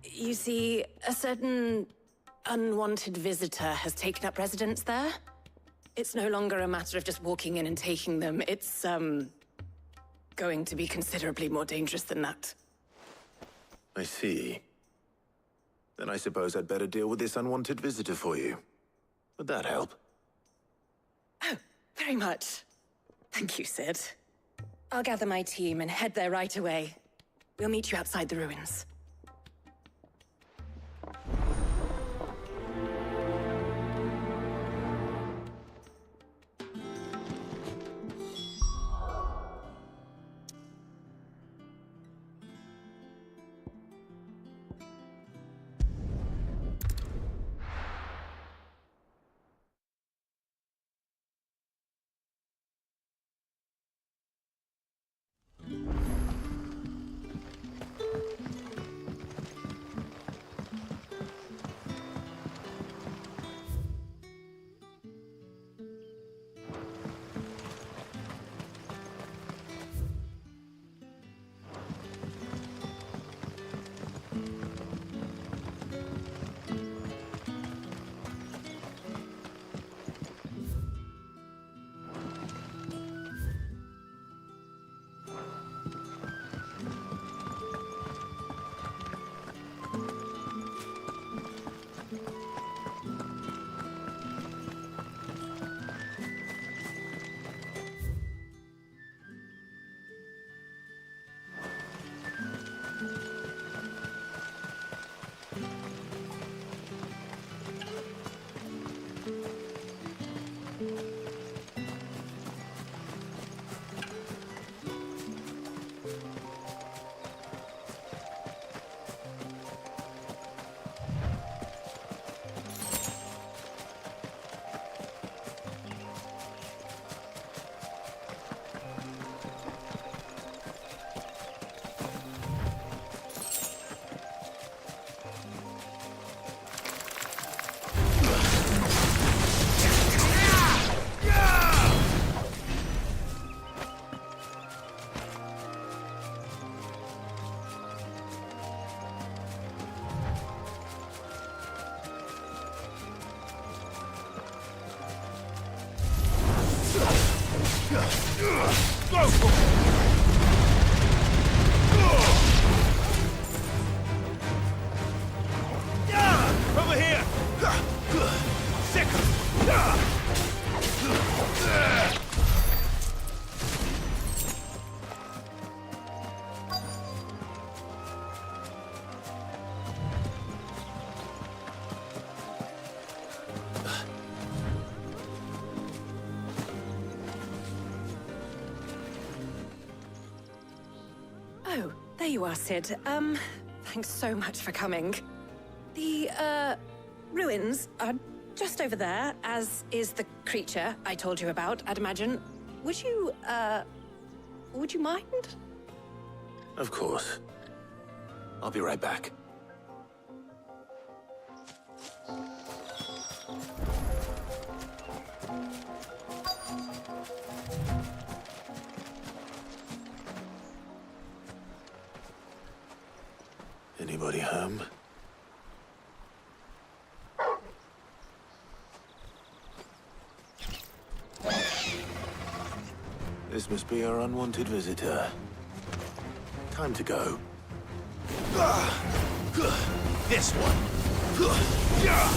You see, a certain unwanted visitor has taken up residence there. It's no longer a matter of just walking in and taking them. It's, going to be considerably more dangerous than that. I see. Then I suppose I'd better deal with this unwanted visitor for you. Would that help? Oh, very much. Thank you, Sid. I'll gather my team and head there right away. We'll meet you outside the ruins. Over here! Second! Oh, there you are, Sid. Thanks so much for coming. The, ruins are just over there, as is the creature I told you about, I'd imagine. Would you mind? Of course. I'll be right back. Anybody home? This must be our unwanted visitor. Time to go. This one! Go!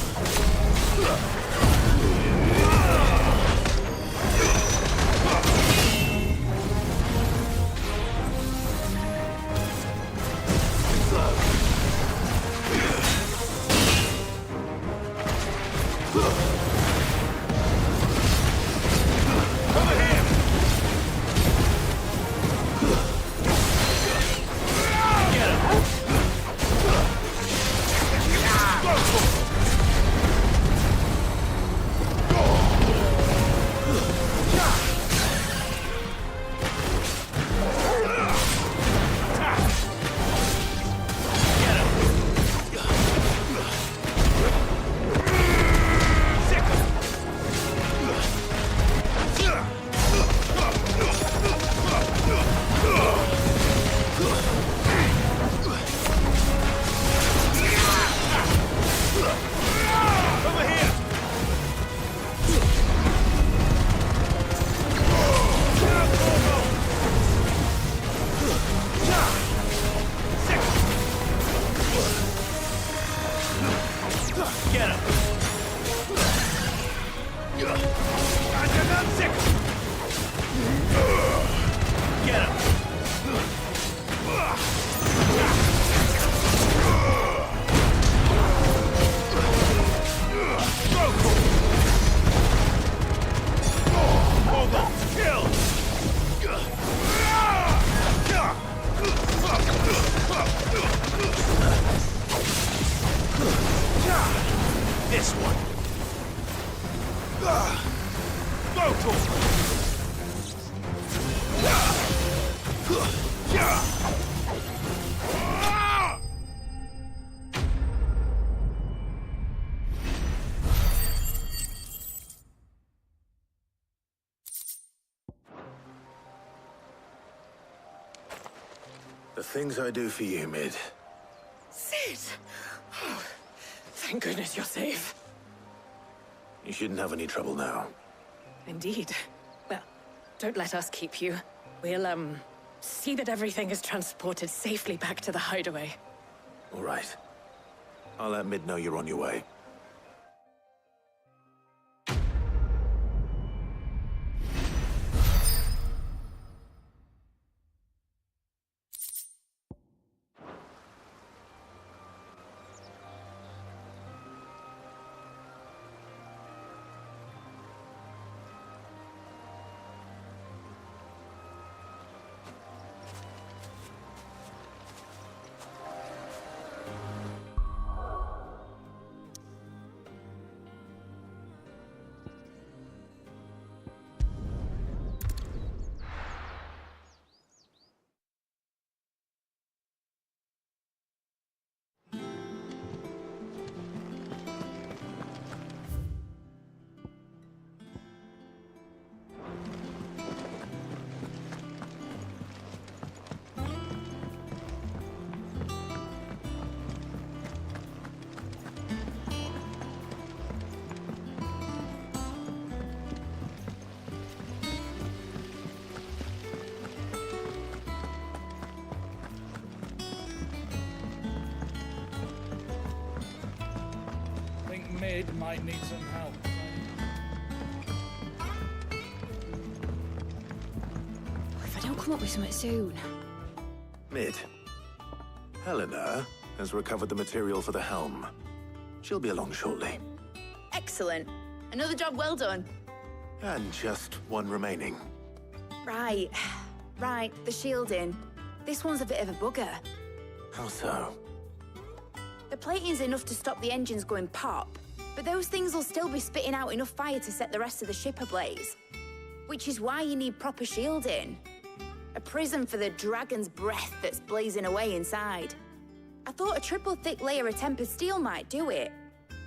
Get him! Get him! Almost killed! This one. The things I do for you, Mid. Sid! Oh, thank goodness you're safe. You shouldn't have any trouble now. Indeed. Well, don't let us keep you. We'll, see that everything is transported safely back to the hideaway. All right. I'll let Mid know you're on your way. Mid might need some help. If I don't come up with something soon. Mid. Helena has recovered the material for the helm. She'll be along shortly. Excellent. Another job well done. And just one remaining. Right. Right, the shielding. This one's a bit of a bugger. How so? The plating's enough to stop the engines going pop, but those things will still be spitting out enough fire to set the rest of the ship ablaze. Which is why you need proper shielding. A prison for the dragon's breath that's blazing away inside. I thought a triple thick layer of tempered steel might do it.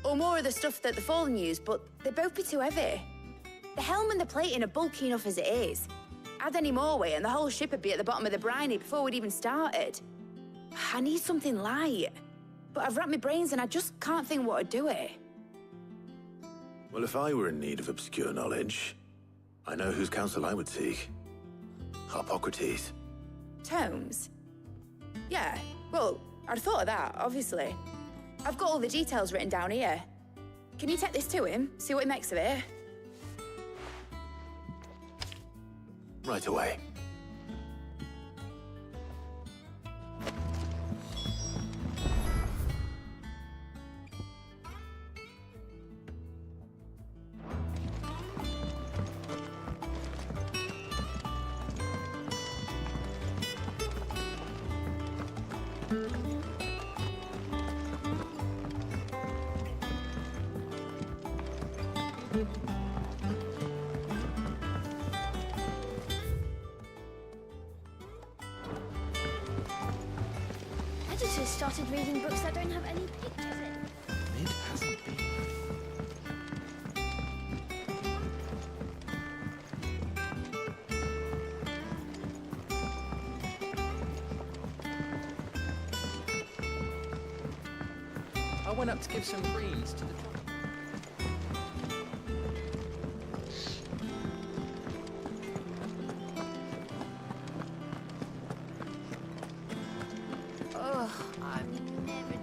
Or more of the stuff that the Fallen use, but they'd both be too heavy. The helm and the plating are bulky enough as it is. Add any more weight and the whole ship would be at the bottom of the briny before we'd even started. I need something light. But I've racked my brains and I just can't think what would do it. Well, if I were in need of obscure knowledge, I know whose counsel I would seek. Harpocrates. Tomes? Yeah, well, I'd thought of that, obviously. I've got all the details written down here. Can you take this to him, see what he makes of it? Right away. Editors started reading books that don't have any pictures in. Mid hasn't been. I went up to give some breeze to the... Ugh, I'm never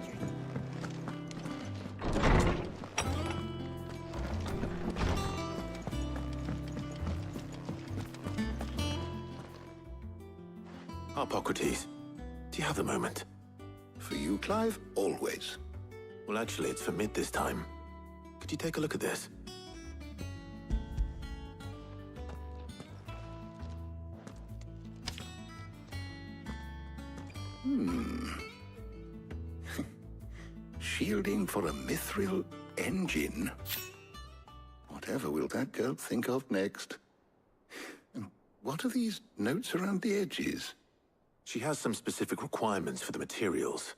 Hippocrates, do you have the moment? For you, Clive, always. Well, actually, it's for Mid this time. Could you take a look at this? Shielding for a mithril engine. Whatever will that girl think of next? And what are these notes around the edges? She has some specific requirements for the materials.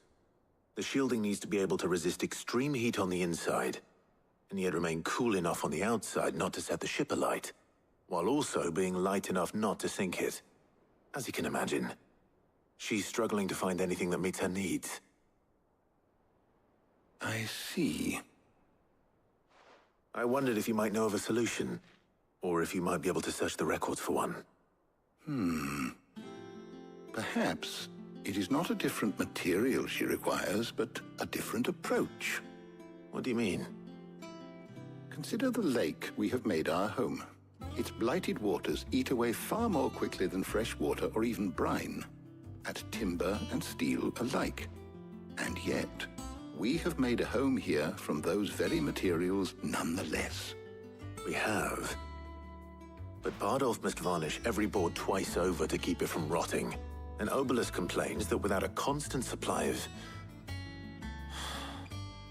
The shielding needs to be able to resist extreme heat on the inside, and yet remain cool enough on the outside not to set the ship alight, while also being light enough not to sink it. As you can imagine, she's struggling to find anything that meets her needs. I see. I wondered if you might know of a solution, or if you might be able to search the records for one. Perhaps it is not a different material she requires, but a different approach. What do you mean? Consider the lake we have made our home. Its blighted waters eat away far more quickly than fresh water or even brine, at timber and steel alike. And yet, we have made a home here from those very materials nonetheless. We have. But Bardolph must varnish every board twice over to keep it from rotting. And Obelus complains that without a constant supply of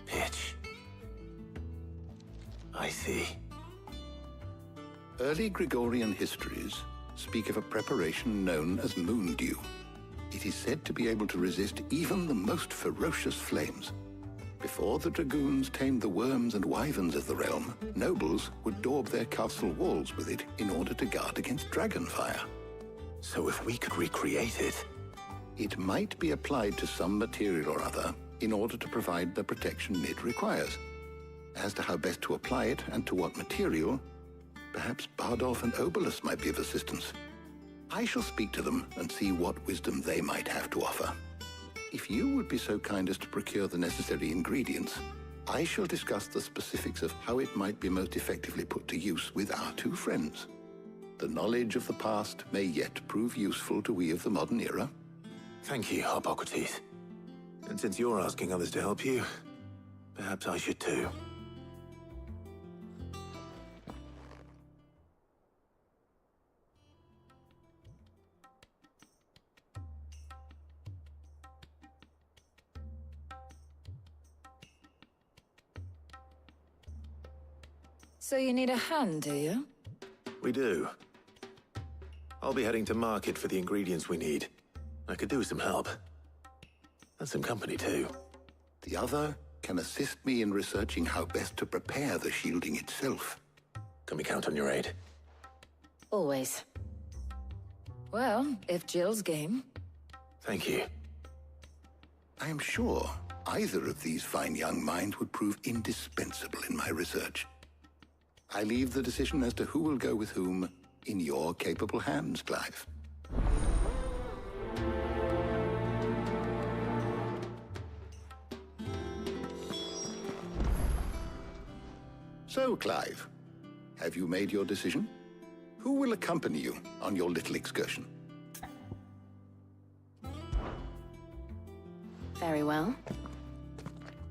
pitch. I see. Early Gregorian histories speak of a preparation known as moon dew. It is said to be able to resist even the most ferocious flames. Before the dragoons tamed the worms and wyverns of the realm, nobles would daub their castle walls with it in order to guard against dragon fire. So if we could recreate it... It might be applied to some material or other in order to provide the protection it requires. As to how best to apply it and to what material, perhaps Bardolph and Obelus might be of assistance. I shall speak to them and see what wisdom they might have to offer. If you would be so kind as to procure the necessary ingredients, I shall discuss the specifics of how it might be most effectively put to use with our two friends. The knowledge of the past may yet prove useful to we of the modern era. Thank you, Hippocrates. And since you're asking others to help you, perhaps I should too. So you need a hand, do you? We do. I'll be heading to market for the ingredients we need. I could do with some help. And some company, too. The other can assist me in researching how best to prepare the shielding itself. Can we count on your aid? Always. Well, if Jill's game. Thank you. I am sure either of these fine young minds would prove indispensable in my research. I leave the decision as to who will go with whom in your capable hands, Clive. So, Clive, have you made your decision? Who will accompany you on your little excursion? Very well.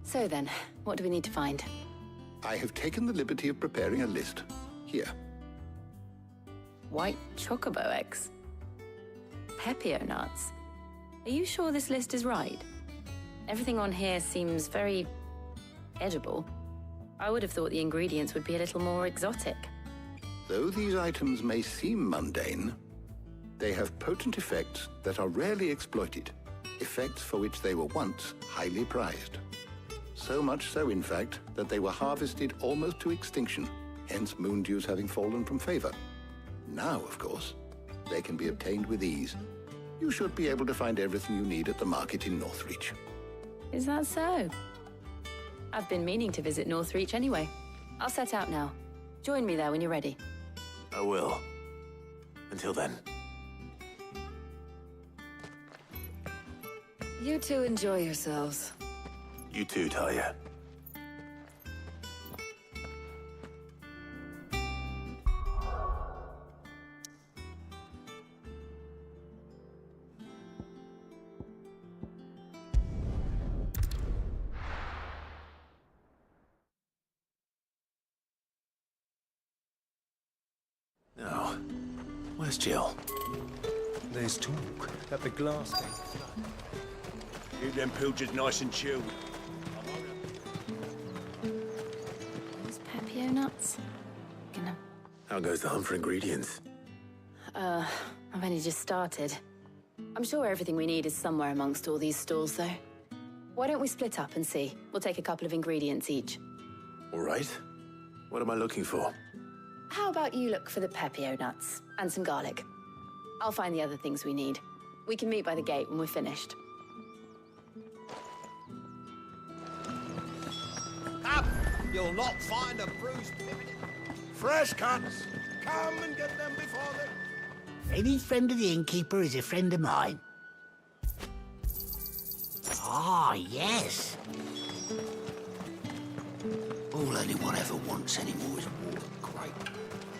So then, what do we need to find? I have taken the liberty of preparing a list. Here. White chocobo eggs. Pepio nuts. Are you sure this list is right? Everything on here seems very edible. I would have thought the ingredients would be a little more exotic. Though these items may seem mundane, they have potent effects that are rarely exploited, effects for which they were once highly prized. So much so, in fact, that they were harvested almost to extinction, hence moon dews having fallen from favor. Now, of course, they can be obtained with ease. You should be able to find everything you need at the market in Northreach. Is that so? I've been meaning to visit Northreach anyway. I'll set out now. Join me there when you're ready. I will. Until then. You two enjoy yourselves. You too, Talia. Where's Jill? There's talk that the glass may flood. Keep them pilgers nice and chilled. Those Pepio nuts? Gonna... How goes the hunt for ingredients? I've only just started. I'm sure everything we need is somewhere amongst all these stalls, though. Why don't we split up and see? We'll take a couple of ingredients each. All right. What am I looking for? How about you look for the Pepio nuts and some garlic? I'll find the other things we need. We can meet by the gate when we're finished. Up! You'll not find a bruised pivot. Fresh cuts! Come and get them before they... Any friend of the innkeeper is a friend of mine. Ah, yes. All anyone ever wants anymore is water. Great.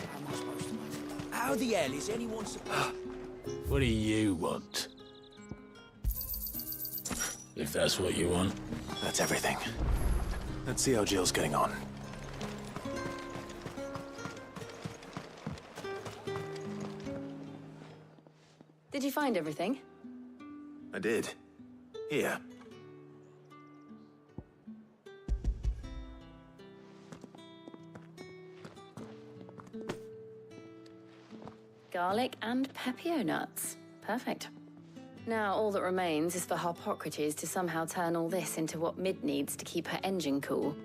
How am I supposed to make it? How the hell is anyone supposed... What do you want? If that's what you want. That's everything. Let's see how Jill's getting on. Did you find everything? I did. Here. Garlic and Pepio nuts. Perfect. Now all that remains is for Harpocrates to somehow turn all this into what Mid needs to keep her engine cool.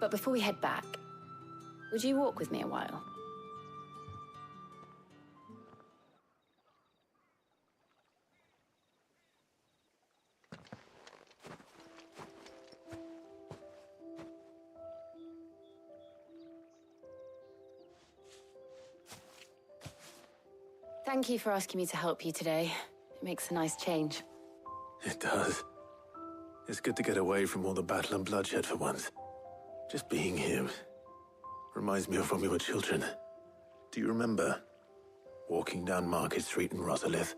But before we head back, would you walk with me a while? Thank you for asking me to help you today. It makes a nice change. It does. It's good to get away from all the battle and bloodshed for once. Just being here reminds me of when we were children. Do you remember? Walking down Market Street in Rosalith,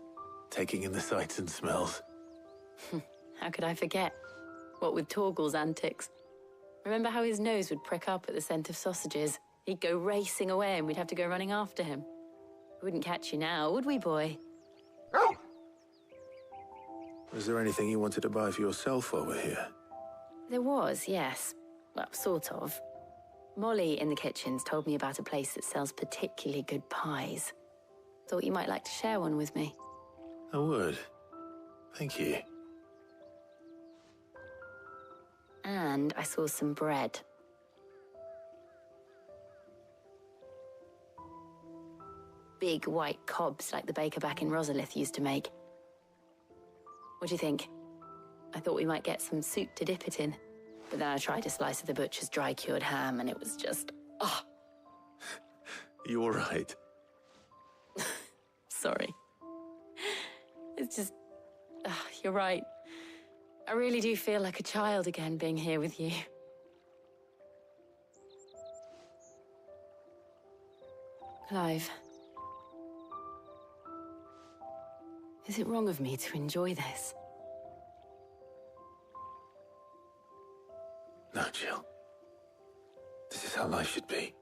taking in the sights and smells. How could I forget? What with Torgal's antics. Remember how his nose would prick up at the scent of sausages? He'd go racing away and we'd have to go running after him. We wouldn't catch you now, would we, boy? Was there anything you wanted to buy for yourself while we're here? There was, yes. Well, sort of. Molly in the kitchens told me about a place that sells particularly good pies. Thought you might like to share one with me. I would. Thank you. And I saw some bread. Big white cobs like the baker back in Rosalith used to make. What do you think? I thought we might get some soup to dip it in. But then I tried a slice of the butcher's dry-cured ham and it was just... ah! You all right? Sorry. It's just... you're right. I really do feel like a child again being here with you. Clive. Is it wrong of me to enjoy this? No, Jill. This is how life should be.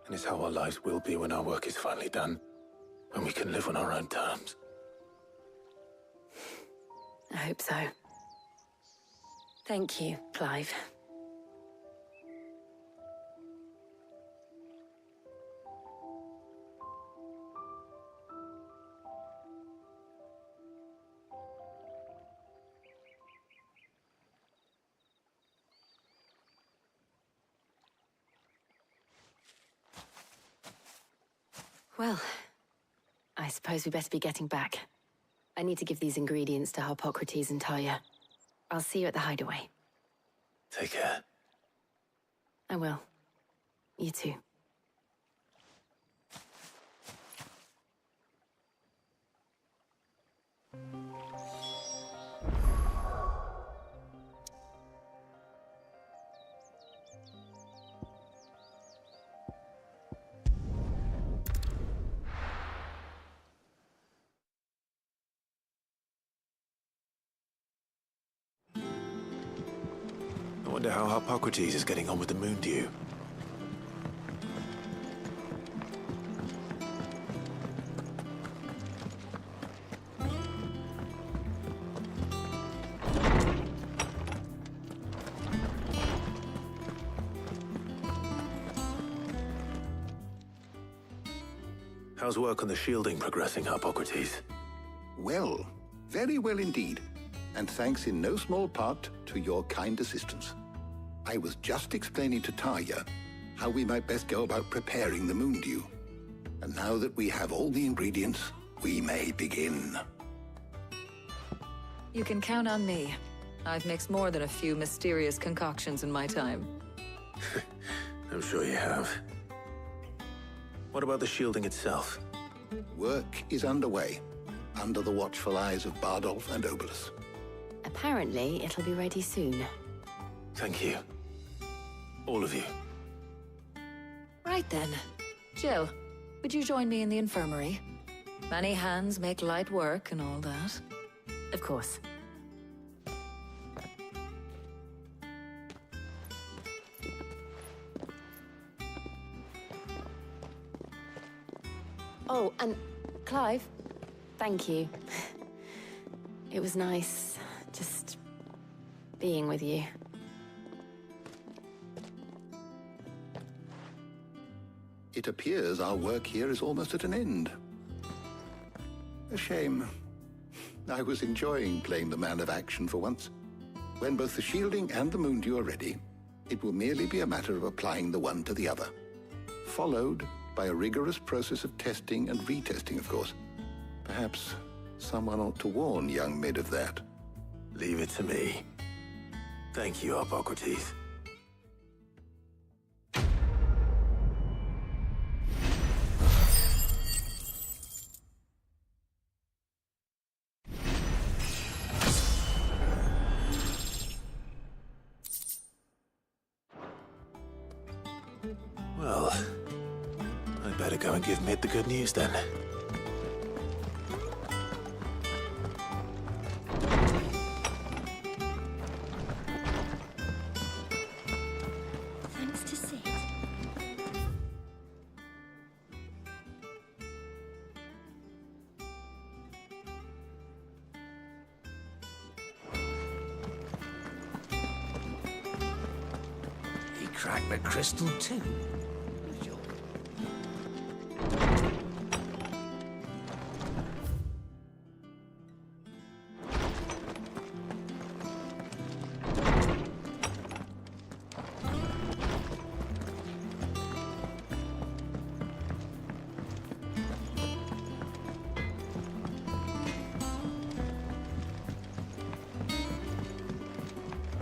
And it's how our lives will be when our work is finally done. When we can live on our own terms. I hope so. Thank you, Clive. Well, I suppose we better be getting back. I need to give these ingredients to Harpocrates and Talia. I'll see you at the hideaway. Take care. I will. You too. Wonder how Hippocrates is getting on with the moon dew. How's work on the shielding progressing, Hippocrates? Well, very well indeed. And thanks in no small part to your kind assistance. I was just explaining to Tarja how we might best go about preparing the moon dew. And now that we have all the ingredients, we may begin. You can count on me. I've mixed more than a few mysterious concoctions in my time. I'm sure you have. What about the shielding itself? Work is underway, under the watchful eyes of Bardolph and Obolus. Apparently, it'll be ready soon. Thank you. All of you. Right then. Jill, would you join me in the infirmary? Many hands make light work and all that. Of course. Oh, and Clive, thank you. It was nice, just being with you. It appears our work here is almost at an end. A shame. I was enjoying playing the man of action for once. When both the shielding and the moon dew are ready, it will merely be a matter of applying the one to the other. Followed by a rigorous process of testing and retesting, of course. Perhaps someone ought to warn young Mid of that. Leave it to me. Thank you, Hippocrates. Well, I'd better go and give Mid the good news then. Thanks to Sid. He cracked the crystal too.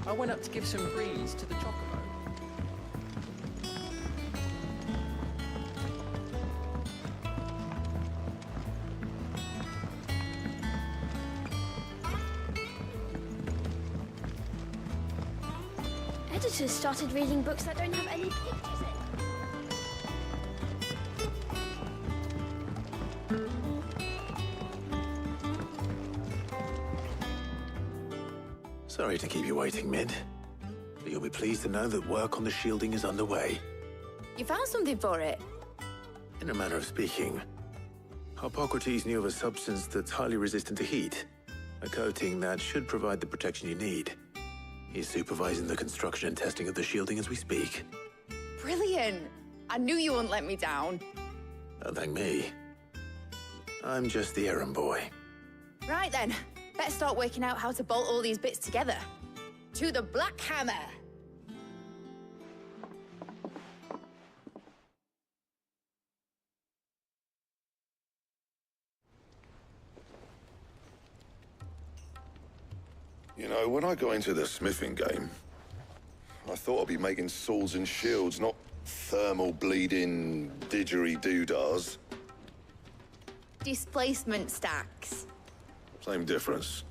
I went up to give some grease to the chocobo. Editors started reading books that don't have any pictures in. Sorry to keep you waiting, Mid. But you'll be pleased to know that work on the shielding is underway. You found something for it? In a manner of speaking, Hippocrates knew of a substance that's highly resistant to heat. A coating that should provide the protection you need. He's supervising the construction and testing of the shielding as we speak. Brilliant! I knew you wouldn't let me down. Don't thank me. I'm just the errand boy. Right then, let's start working out how to bolt all these bits together. To the Black Hammer! You know, when I got into the smithing game, I thought I'd be making swords and shields, not thermal bleeding didgeridoo-dahs. Displacement stacks. Same difference.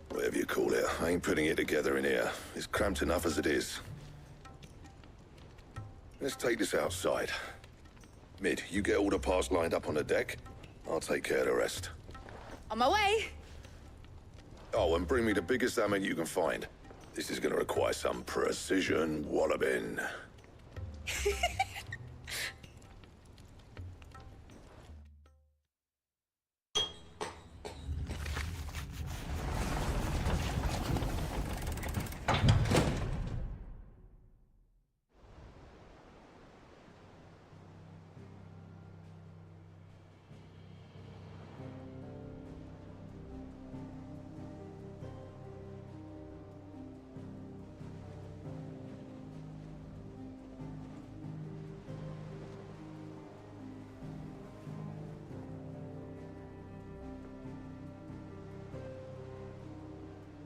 Whatever you call it, I ain't putting it together in here. It's cramped enough as it is. Let's take this outside. Mid, you get all the parts lined up on the deck. I'll take care of the rest. On my way! Oh, and bring me the biggest hammer you can find. This is gonna require some precision walloping.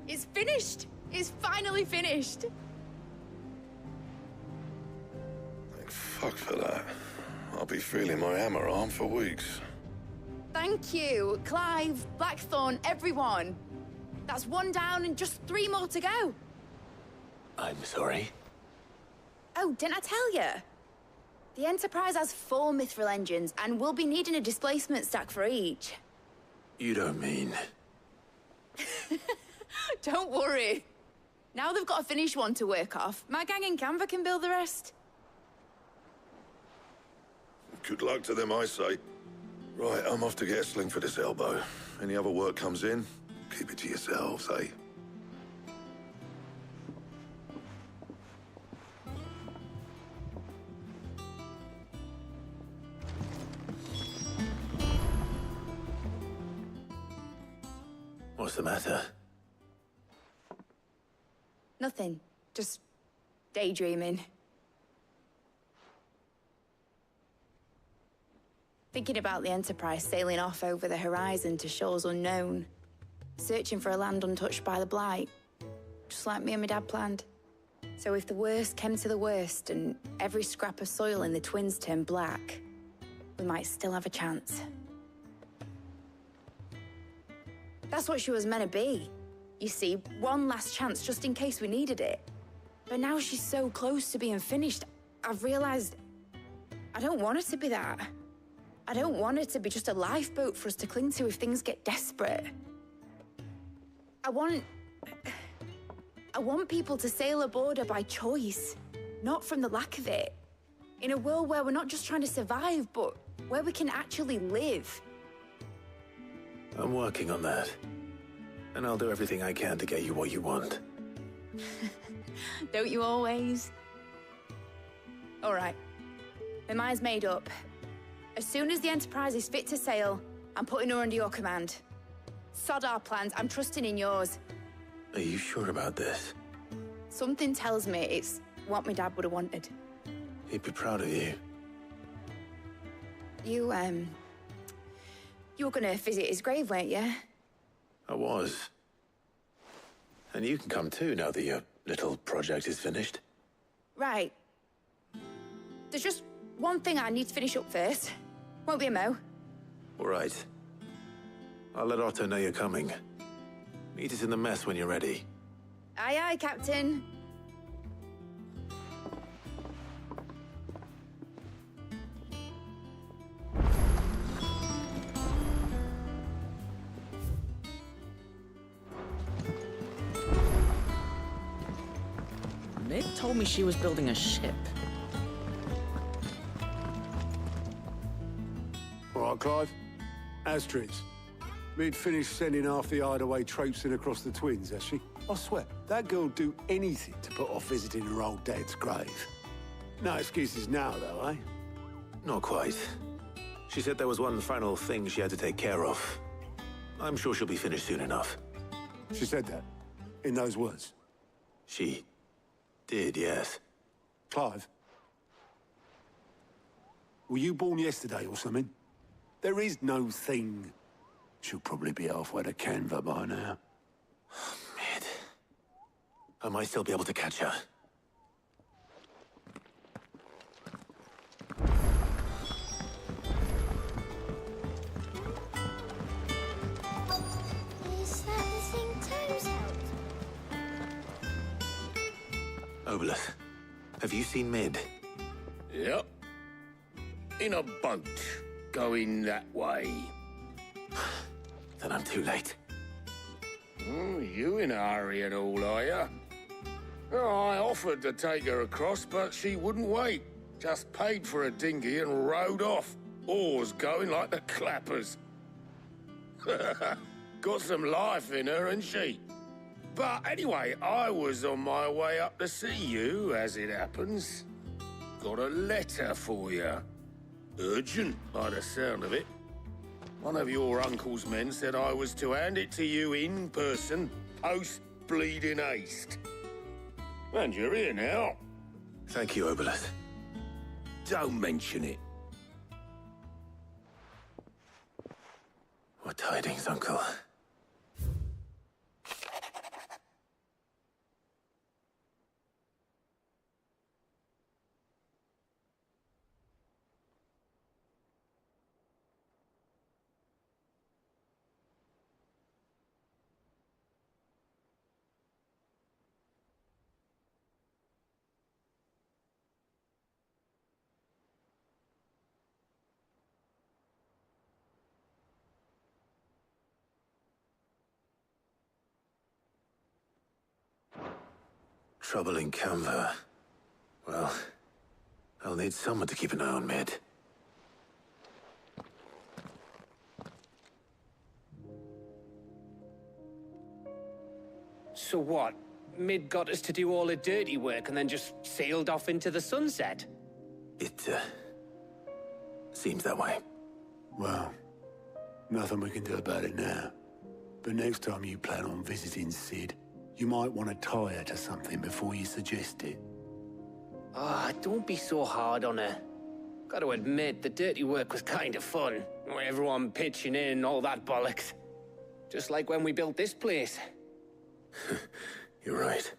It's finished! It's finally finished! Thank fuck for that. I'll be feeling my hammer arm for weeks. Thank you, Clive, Blackthorn, everyone. That's one down and just 3 more to go. I'm sorry. Oh, didn't I tell you? The Enterprise has 4 mithril engines, and we'll be needing a displacement stack for each. You don't mean... Don't worry. Now they've got a finished one to work off, my gang in Canva can build the rest. Good luck to them, I say. Right, I'm off to get a sling for this elbow. Any other work comes in, keep it to yourselves, eh? What's the matter? Nothing. Just daydreaming. Thinking about the Enterprise sailing off over the horizon to shores unknown. Searching for a land untouched by the Blight. Just like me and my dad planned. So if the worst came to the worst and every scrap of soil in the Twins turned black, we might still have a chance. That's what she was meant to be. You see, one last chance just in case we needed it. But now she's so close to being finished, I've realized I don't want her to be that. I don't want her to be just a lifeboat for us to cling to if things get desperate. I want people to sail aboard her by choice, not from the lack of it. In a world where we're not just trying to survive, but where we can actually live. I'm working on that. And I'll do everything I can to get you what you want. Don't you always? All right. My mind's made up. As soon as the Enterprise is fit to sail, I'm putting her under your command. Sod our plans, I'm trusting in yours. Are you sure about this? Something tells me it's what my dad would have wanted. He'd be proud of you. You were gonna visit his grave, weren't you? I was. And you can come too, now that your little project is finished. Right. There's just one thing I need to finish up first. Won't be a mo. All right. I'll let Otto know you're coming. Meet us in the mess when you're ready. Aye, aye, Captain. Mid told me she was building a ship. All right, Clive. Astrid's. Mid finished sending half the hideaway traipsing across the Twins, has she? I swear, that girl'd do anything to put off visiting her old dad's grave. No excuses now, though, eh? Not quite. She said there was one final thing she had to take care of. I'm sure she'll be finished soon enough. She said that? In those words? She did, yes. Clive? Were you born yesterday or something? There is no thing. She'll probably be halfway to Canva by now. Mid. I might still be able to catch her. Is that the thing Toes held? Obolus, have you seen Mid? Yep. In a boat, going that way. Then I'm too late. Oh, you in a hurry and all, are you? Oh, I offered to take her across, but she wouldn't wait. Just paid for a dinghy and rowed off. Oars going like the clappers. Got some life in her, ain't she? But anyway, I was on my way up to see you, as it happens. Got a letter for you. Urgent, by the sound of it. One of your uncle's men said I was to hand it to you in person, post-bleeding haste. And you're here now. Thank you, Obeleth. Don't mention it. What tidings, Uncle? Trouble in Canva. Well, I'll need someone to keep an eye on Mid. So what? Mid got us to do all the dirty work and then just sailed off into the sunset? It, seems that way. Well, nothing we can do about it now. But next time you plan on visiting Sid, you might want to tie her to something before you suggest it. Ah, don't be so hard on her. Got to admit, the dirty work was kind of fun. Everyone pitching in, all that bollocks. Just like when we built this place. You're right.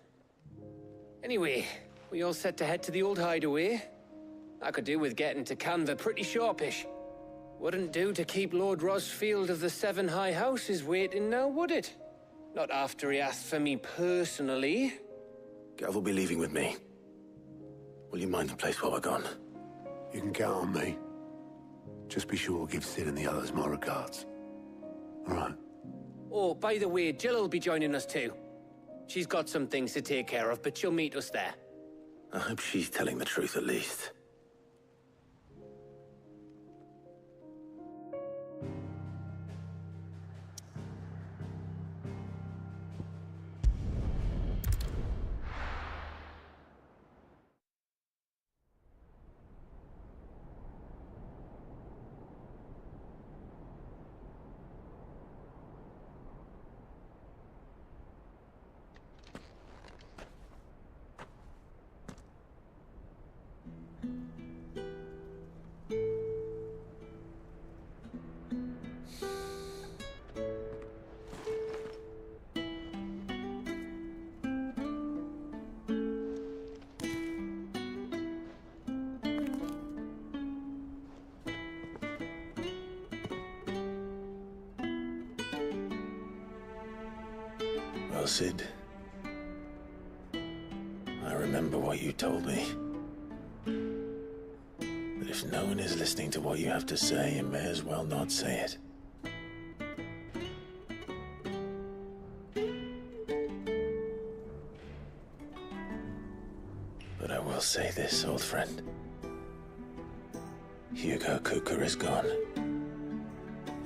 Anyway, we all set to head to the old hideaway. I could do with getting to Canva pretty sharpish. Wouldn't do to keep Lord Rosfield of the Seven High Houses waiting now, would it? Not after he asked for me personally. Gav will be leaving with me. Will you mind the place while we're gone? You can count on me. Just be sure to give Sid and the others my regards. All right. Oh, by the way, Jill will be joining us too. She's got some things to take care of, but she'll meet us there. I hope she's telling the truth at least. Well, Sid, I remember what you told me. That if no one is listening to what you have to say, you may as well not say it. But I will say this, old friend. Hugo Kuka is gone.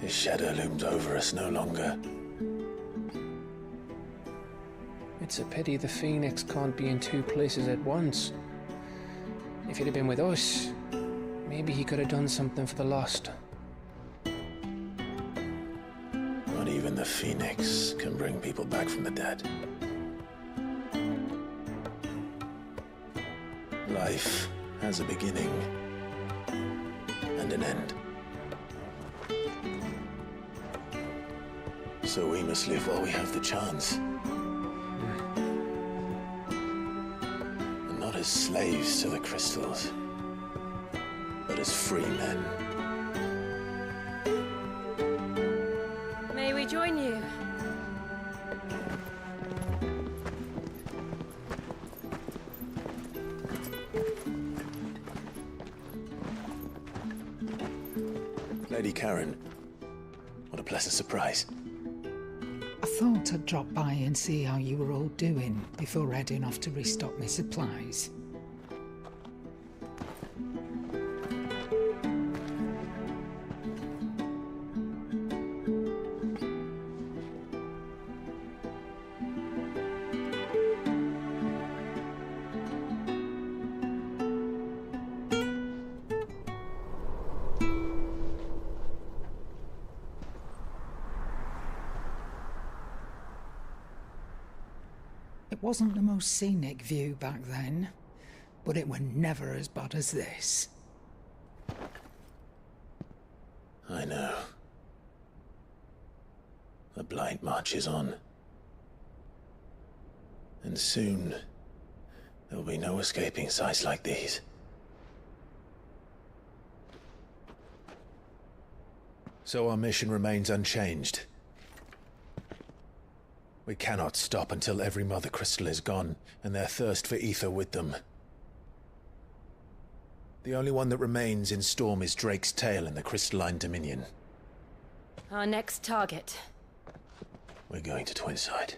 His shadow looms over us no longer. It's a pity the Phoenix can't be in two places at once. If he'd have been with us, maybe he could have done something for the lost. Not even the Phoenix can bring people back from the dead. Life has a beginning and an end. So we must live while we have the chance. And not as slaves to the crystals, but as free men. May we join you? Lady Karen, what a pleasant surprise. I thought I'd drop by and see how you were all doing before heading off to restock my supplies. It wasn't the most scenic view back then, but it were never as bad as this. I know. The Blight marches on. And soon, there'll be no escaping sights like these. So our mission remains unchanged. We cannot stop until every Mother Crystal is gone, and their thirst for ether with them. The only one that remains in Storm is Drake's Tail in the Crystalline Dominion. Our next target. We're going to Twinside.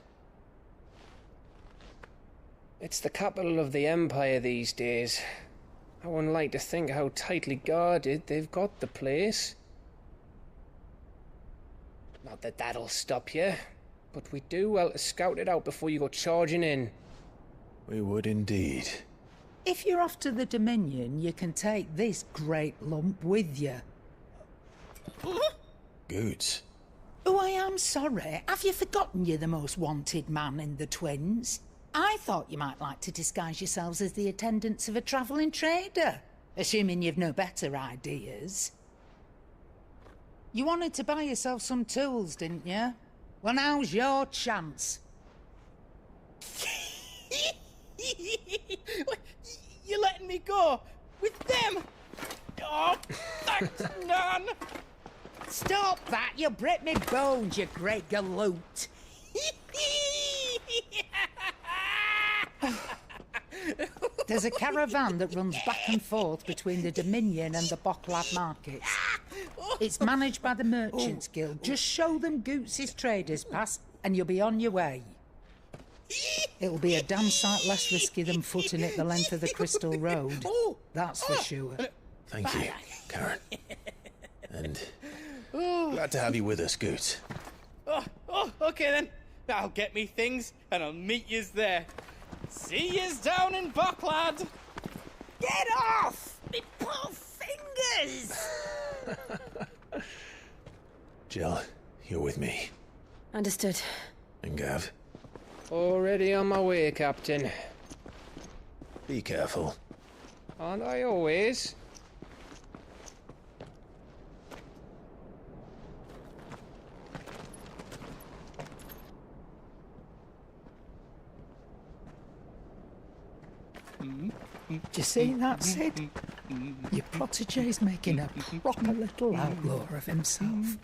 It's the capital of the Empire these days. I wouldn't like to think how tightly guarded they've got the place. Not that that'll stop you. But we do well to scout it out before you go charging in. We would indeed. If you're off to the Dominion, you can take this great lump with you. Goods. Oh, I am sorry. Have you forgotten you're the most wanted man in the Twins? I thought you might like to disguise yourselves as the attendants of a travelling trader, assuming you've no better ideas. You wanted to buy yourself some tools, didn't you? Well, now's your chance. You're letting me go? With them? Oh, thanks, Nan! Stop that! You'll break me bones, you great galoot! There's a caravan that runs back and forth between the Dominion and the Bocklad markets. It's managed by the Merchants Guild. Just show them Goots' traders pass, and you'll be on your way. It'll be a damn sight less risky than footing it the length of the Crystal Road. That's for sure. Thank you, Karen. And glad to have you with us, Goots. Okay then. I'll get me things, and I'll meet yous there. See yous down in Bocklad. Get off! Me poor fingers! Jill, you're with me. Understood. And Gav? Already on my way, Captain. Be careful. Aren't I always? Do you see that, Sid? Your protege's making a proper little outlaw of himself.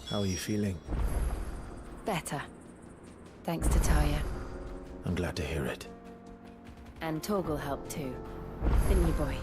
How are you feeling? Better. Thanks to Talia. I'm glad to hear it. And Torgal helped too. Didn't you, boy?